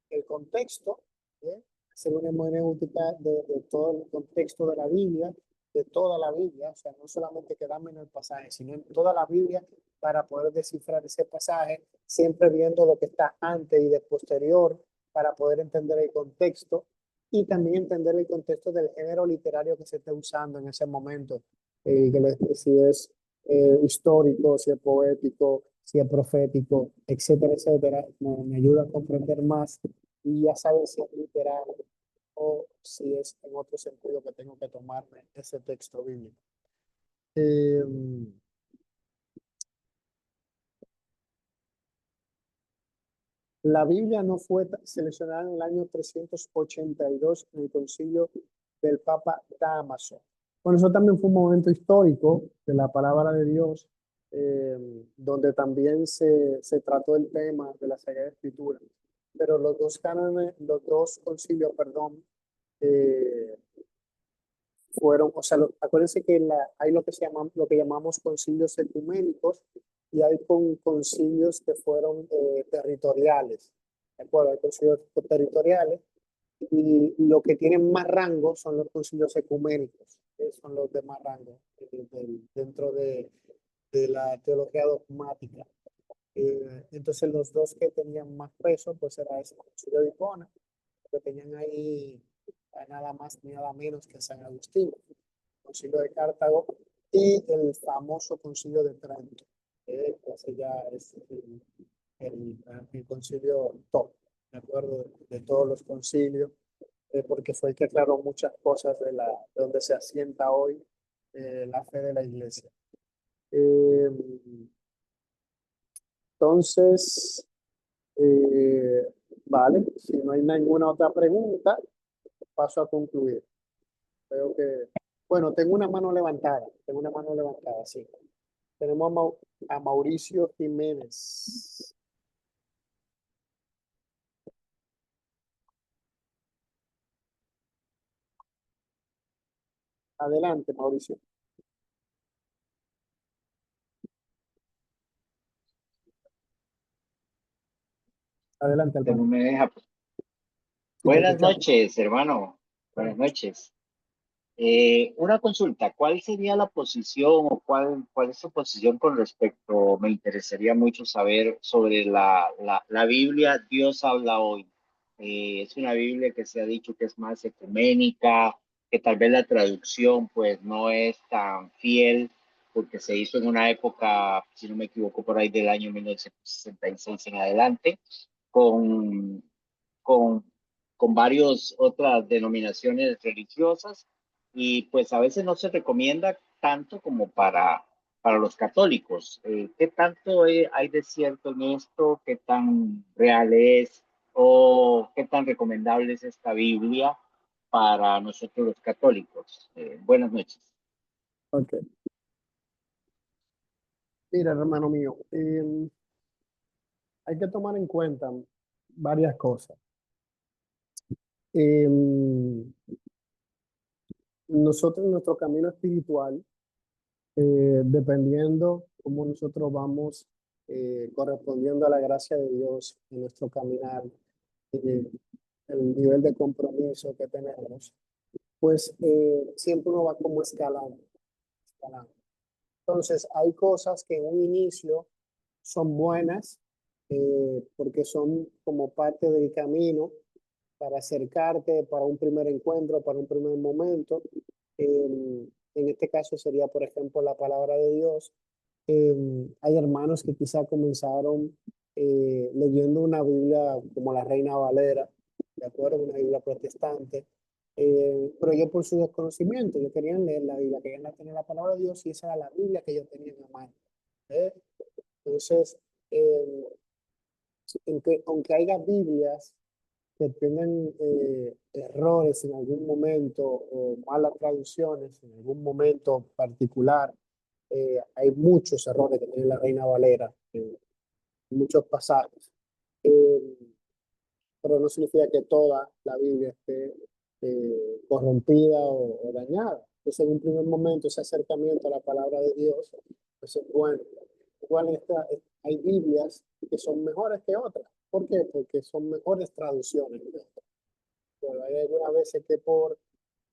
el contexto, ¿eh? Hacer una hermenéutica de todo el contexto de la Biblia, de toda la Biblia, o sea, no solamente quedarme en el pasaje, sino en toda la Biblia para poder descifrar ese pasaje, siempre viendo lo que está antes y de posterior para poder entender el contexto y también entender el contexto del género literario que se esté usando en ese momento, si es histórico, si es poético, si es profético, etcétera, etcétera, me ayuda a comprender más y ya sabes si es literal o si es en otro sentido que tengo que tomarme ese texto bíblico. Eh, la Biblia no fue seleccionada en el año 382 en el concilio del Papa Dámaso. Bueno, eso también fue un momento histórico de la palabra de Dios, eh, donde también se trató el tema de la Sagrada Escritura. Pero los dos cánones, los dos concilios, perdón, eh, fueron, o sea, acuérdense que hay lo que lo que llamamos concilios ecuménicos y hay concilios que fueron territoriales. ¿De acuerdo? Hay concilios territoriales y lo que tienen más rango son los concilios ecuménicos, que son los de más rango dentro de la teología dogmática. Entonces los dos que tenían más peso, pues era ese concilio de Hipona, que tenían ahí nada más ni nada menos que San Agustín, concilio de Cartago y el famoso concilio de Trento, que ese ya es el concilio top, ¿de acuerdo? De todos los concilios, porque fue el que aclaró muchas cosas de donde se asienta hoy la fe de la iglesia. Eh, entonces, eh, vale, si no hay ninguna otra pregunta, paso a concluir. Creo que, bueno, tengo una mano levantada, sí. Tenemos a Mauricio Jiménez. Adelante, Mauricio. Adelante, Que no hermano. me deja. Sí, te Buenas escuchamos. noches, hermano. Buenas noches. Una consulta, ¿cuál sería la posición o cuál es su posición con respecto? Me interesaría mucho saber sobre la Biblia, Dios habla hoy. Es una Biblia que se ha dicho que es más ecuménica, que tal vez la traducción pues no es tan fiel porque se hizo en una época, si no me equivoco, por ahí del año 1966 en adelante, con con, con varias otras denominaciones religiosas y pues a veces no se recomienda tanto como para los católicos. ¿Qué tanto hay de cierto en esto? ¿Qué tan real es? ¿O qué tan recomendable es esta Biblia para nosotros los católicos? Buenas noches. Ok. Mira, hermano mío, hay que tomar en cuenta varias cosas. Em, Nosotros en nuestro camino espiritual, dependiendo cómo nosotros vamos correspondiendo a la gracia de Dios en nuestro caminar, eh, el nivel de compromiso que tenemos, pues siempre uno va como escalando, escalando. Entonces, hay cosas que en un inicio son buenas porque son como parte del camino para acercarte, para un primer encuentro, para un primer momento. En este caso sería, por ejemplo, la palabra de Dios. Hay hermanos que quizá comenzaron leyendo una Biblia como la Reina Valera, ¿de acuerdo? Una Biblia protestante. Pero yo por su desconocimiento, yo quería leer la Biblia, querían tener la palabra de Dios y esa era la Biblia que yo tenía en la mano. ¿Eh? Entonces, eh, aunque haya Biblias que tengan errores en algún momento o malas traducciones en algún momento particular, hay muchos errores que tiene la Reina Valera en muchos pasajes. Eh, pero no significa que toda la Biblia esté corrompida o dañada. Entonces, en un primer momento, ese acercamiento a la palabra de Dios, pues es bueno. Igual hay Biblias que son mejores que otras. ¿Por qué? Porque son mejores traducciones. Bueno, hay algunas veces que por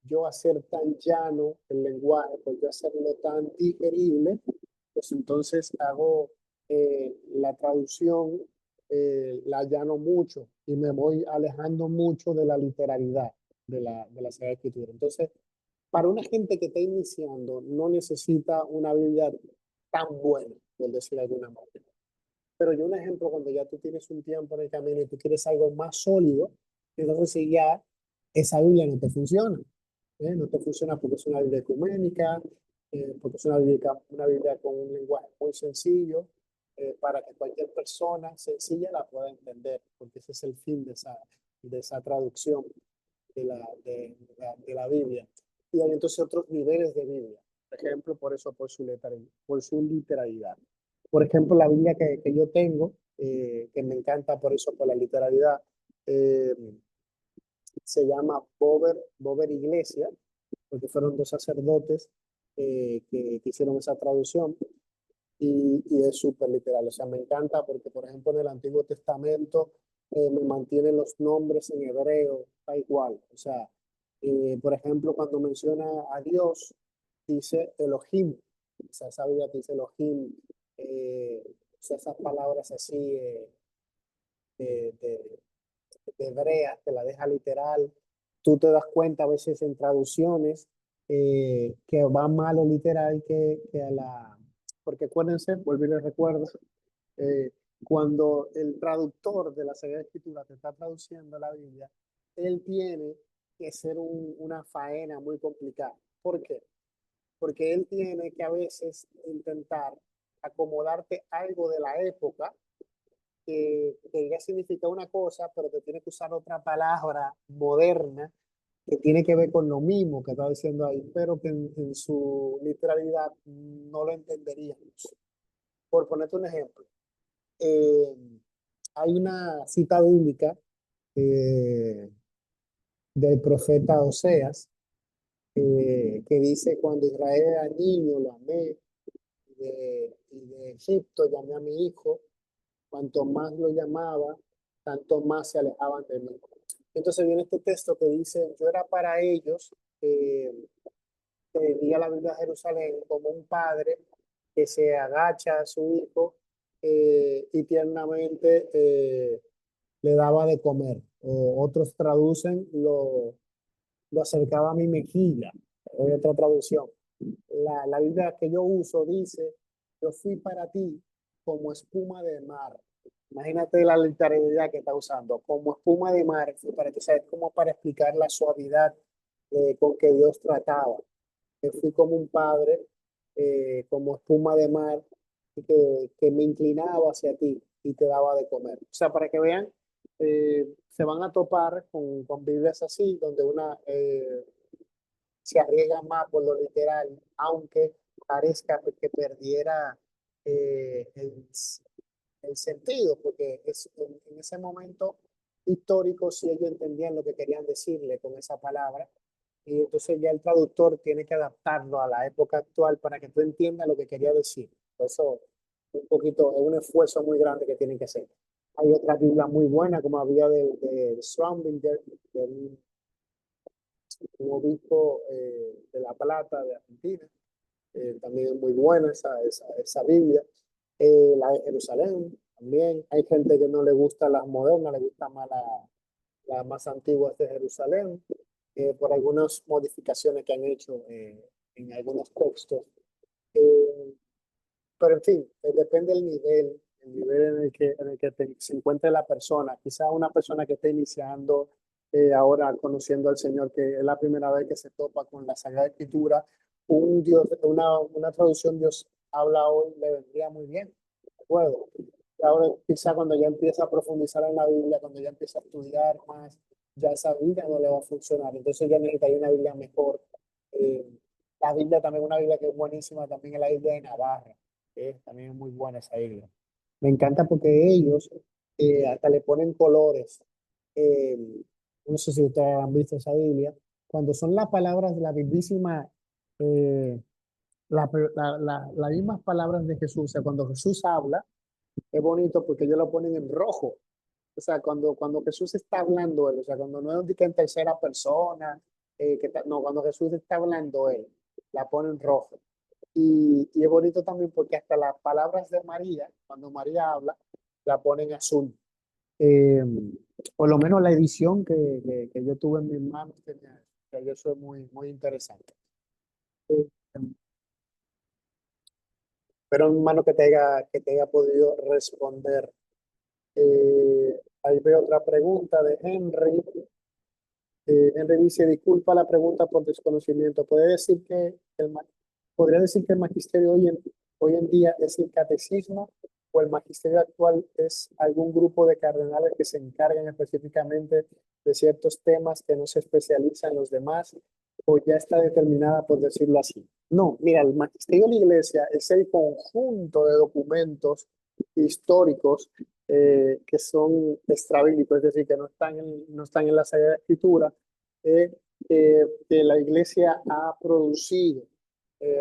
yo hacer tan llano el lenguaje, por yo hacerlo tan digerible, pues entonces hago la traducción, la llano mucho y me voy alejando mucho de la literalidad de la Sagrada Escritura. Entonces, para una gente que está iniciando, no necesita una Biblia tan buena, por decir de alguna manera. Pero yo un ejemplo, cuando ya tú tienes un tiempo en el camino y tú quieres algo más sólido, entonces si ya esa Biblia no te funciona. No te funciona porque es una Biblia ecuménica, porque es una Biblia con un lenguaje muy sencillo, para que cualquier persona sencilla la pueda entender, porque ese es el fin de esa traducción de la Biblia. Y hay entonces otros niveles de Biblia, por ejemplo, por su literalidad. Por ejemplo, la Biblia que yo tengo, que me encanta por eso, por la literalidad, eh, se llama Bover Iglesia, porque fueron dos sacerdotes que hicieron esa traducción y es súper literal. O sea, me encanta porque, por ejemplo, en el Antiguo Testamento me mantienen los nombres en hebreo, da igual. O sea, por ejemplo, cuando menciona a Dios, dice Elohim. O sea, esa Biblia dice Elohim. O sea, esas palabras así de hebrea, te la deja literal. Tú te das cuenta a veces en traducciones que va más a lo literal que a la... Porque acuérdense, vuelvo y les recuerdo, eh, cuando el traductor de la Sagrada Escritura te está traduciendo la Biblia, él tiene que hacer una faena muy complicada. ¿Por qué? Porque él tiene que a veces intentar acomodarte algo de la época que ya significa una cosa, pero te tiene que usar otra palabra moderna que tiene que ver con lo mismo que está diciendo ahí, pero que en su literalidad no lo entenderíamos. Por ponerte un ejemplo, eh, hay una cita bíblica eh, del profeta Oseas que dice, cuando Israel era niño, lo amé, y de Egipto llamé a mi hijo, cuanto más lo llamaba, tanto más se alejaban de mí. Entonces viene este texto que dice, yo era para ellos, que diría la Biblia de Jerusalén, como un padre que se agacha a su hijo y tiernamente le daba de comer. O otros traducen, lo acercaba a mi mejilla. Hay otra traducción. La Biblia que yo uso dice, yo fui para ti como espuma de mar. Imagínate la literalidad que está usando, como espuma de mar, fui para ti, ¿sabes? Como para explicar la suavidad con que Dios trataba. Que fui como un padre, como espuma de mar, que me inclinaba hacia ti y te daba de comer. O sea, para que vean, se van a topar con Biblias así, donde una se arriesga más por lo literal, aunque parezca que perdiera el sentido, porque en ese momento histórico sí ellos entendían lo que querían decirle con esa palabra, y entonces ya el traductor tiene que adaptarlo a la época actual para que tú entiendas lo que quería decir. Por eso un poquito, es un esfuerzo muy grande que tienen que hacer. Hay otra Biblia muy buena, como había de Schrödinger, del un obispo de La Plata, de Argentina. También es muy buena esa Biblia. La de Jerusalén también. Hay gente que no le gusta las modernas, le gusta más las más antiguas de Jerusalén, por algunas modificaciones que han hecho en algunos textos. Eh, pero en fin, depende del nivel, el nivel en el que se encuentre la persona. Quizá una persona que esté iniciando ahora conociendo al Señor, que es la primera vez que se topa con la Sagrada Escritura, un Dios, una traducción Dios habla hoy le vendría muy bien. ¿De acuerdo? Y ahora quizá cuando ya empieza a profundizar en la Biblia, cuando ya empieza a estudiar más, ya esa Biblia no le va a funcionar. Entonces ya necesitaría una Biblia mejor. Eh, la Biblia también, una Biblia que es buenísima, también es la Biblia de Navarra. También es muy buena esa isla. Me encanta porque ellos hasta le ponen colores. Eh, no sé si ustedes han visto esa Biblia. Cuando son las palabras de la mismísima, eh, las mismas palabras de Jesús, o sea, cuando Jesús habla, es bonito porque ellos lo ponen en rojo. O sea, cuando Jesús está hablando él, o sea, cuando no es en tercera persona, no, cuando Jesús está hablando él, la pone en rojo. Y es bonito también porque hasta las palabras de María, cuando María habla, la ponen azul. Eh, por lo menos la edición que yo tuve en mis manos tenía, que eso es muy interesante. Eh, pero hermano que te haya podido responder. Ahí veo otra pregunta de Henry. Henry dice, disculpa la pregunta por desconocimiento. ¿Podría decir que el magisterio hoy en día es el catecismo o el magisterio actual es algún grupo de cardenales que se encargan específicamente de ciertos temas que no se especializan en los demás o ya está determinada por decirlo así? No, mira, el magisterio de la iglesia es el conjunto de documentos históricos que son extrabíblicos, es decir, que no están en la Sagrada Escritura, eh, que la iglesia ha producido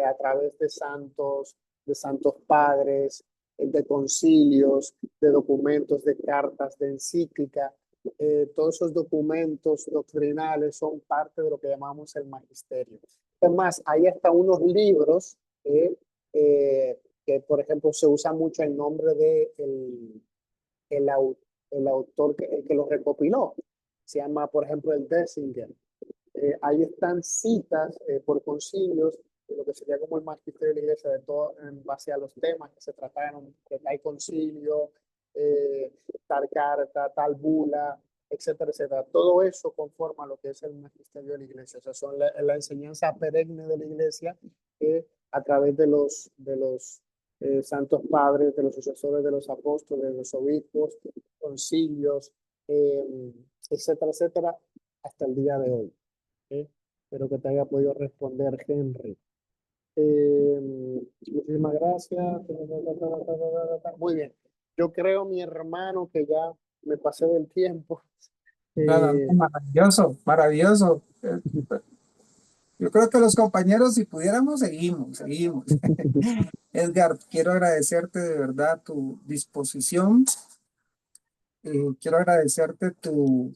a través de santos padres, de concilios, de documentos, de cartas, de encíclica. Todos esos documentos doctrinales son parte de lo que llamamos el magisterio. Además, hay hasta unos libros que, por ejemplo, se usa mucho el nombre de el, au- el autor que lo recopiló. Se llama, por ejemplo, el Dessinger. Ahí están citas por concilios de lo que sería como el magisterio de la iglesia, de todo en base a los temas que se trataron, que hay concilio, eh, tal carta, tal bula, etcétera, etcétera. Todo eso conforma lo que es el magisterio de la iglesia. O sea, son la enseñanza perenne de la iglesia a través de los santos padres, de los sucesores de los apóstoles, de los obispos, concilios, etcétera, etcétera, hasta el día de hoy. ¿eh? Espero que te haya podido responder, Henry. Muchísimas gracias. Muy bien. Yo creo, mi hermano, que ya me pasé del tiempo. No, no, no, Eh, maravilloso, maravilloso. Yo creo que los compañeros, si pudiéramos, seguimos, seguimos. Edgar, quiero agradecerte de verdad tu disposición. Quiero agradecerte tu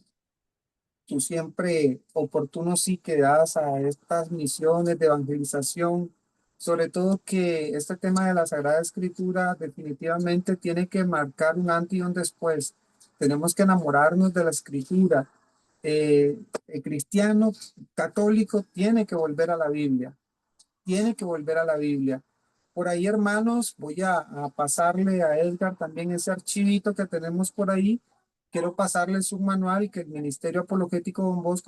siempre oportuno sí que das a estas misiones de evangelización, sobre todo que este tema de la Sagrada Escritura definitivamente tiene que marcar un antes y un después. Tenemos que enamorarnos de la Escritura. El cristiano católico tiene que volver a la Biblia, tiene que volver a la Biblia. Por ahí, hermanos, voy a pasarle a Edgar también ese archivito que tenemos por ahí. Quiero pasarles un manual que el Ministerio Apologético Don Bosco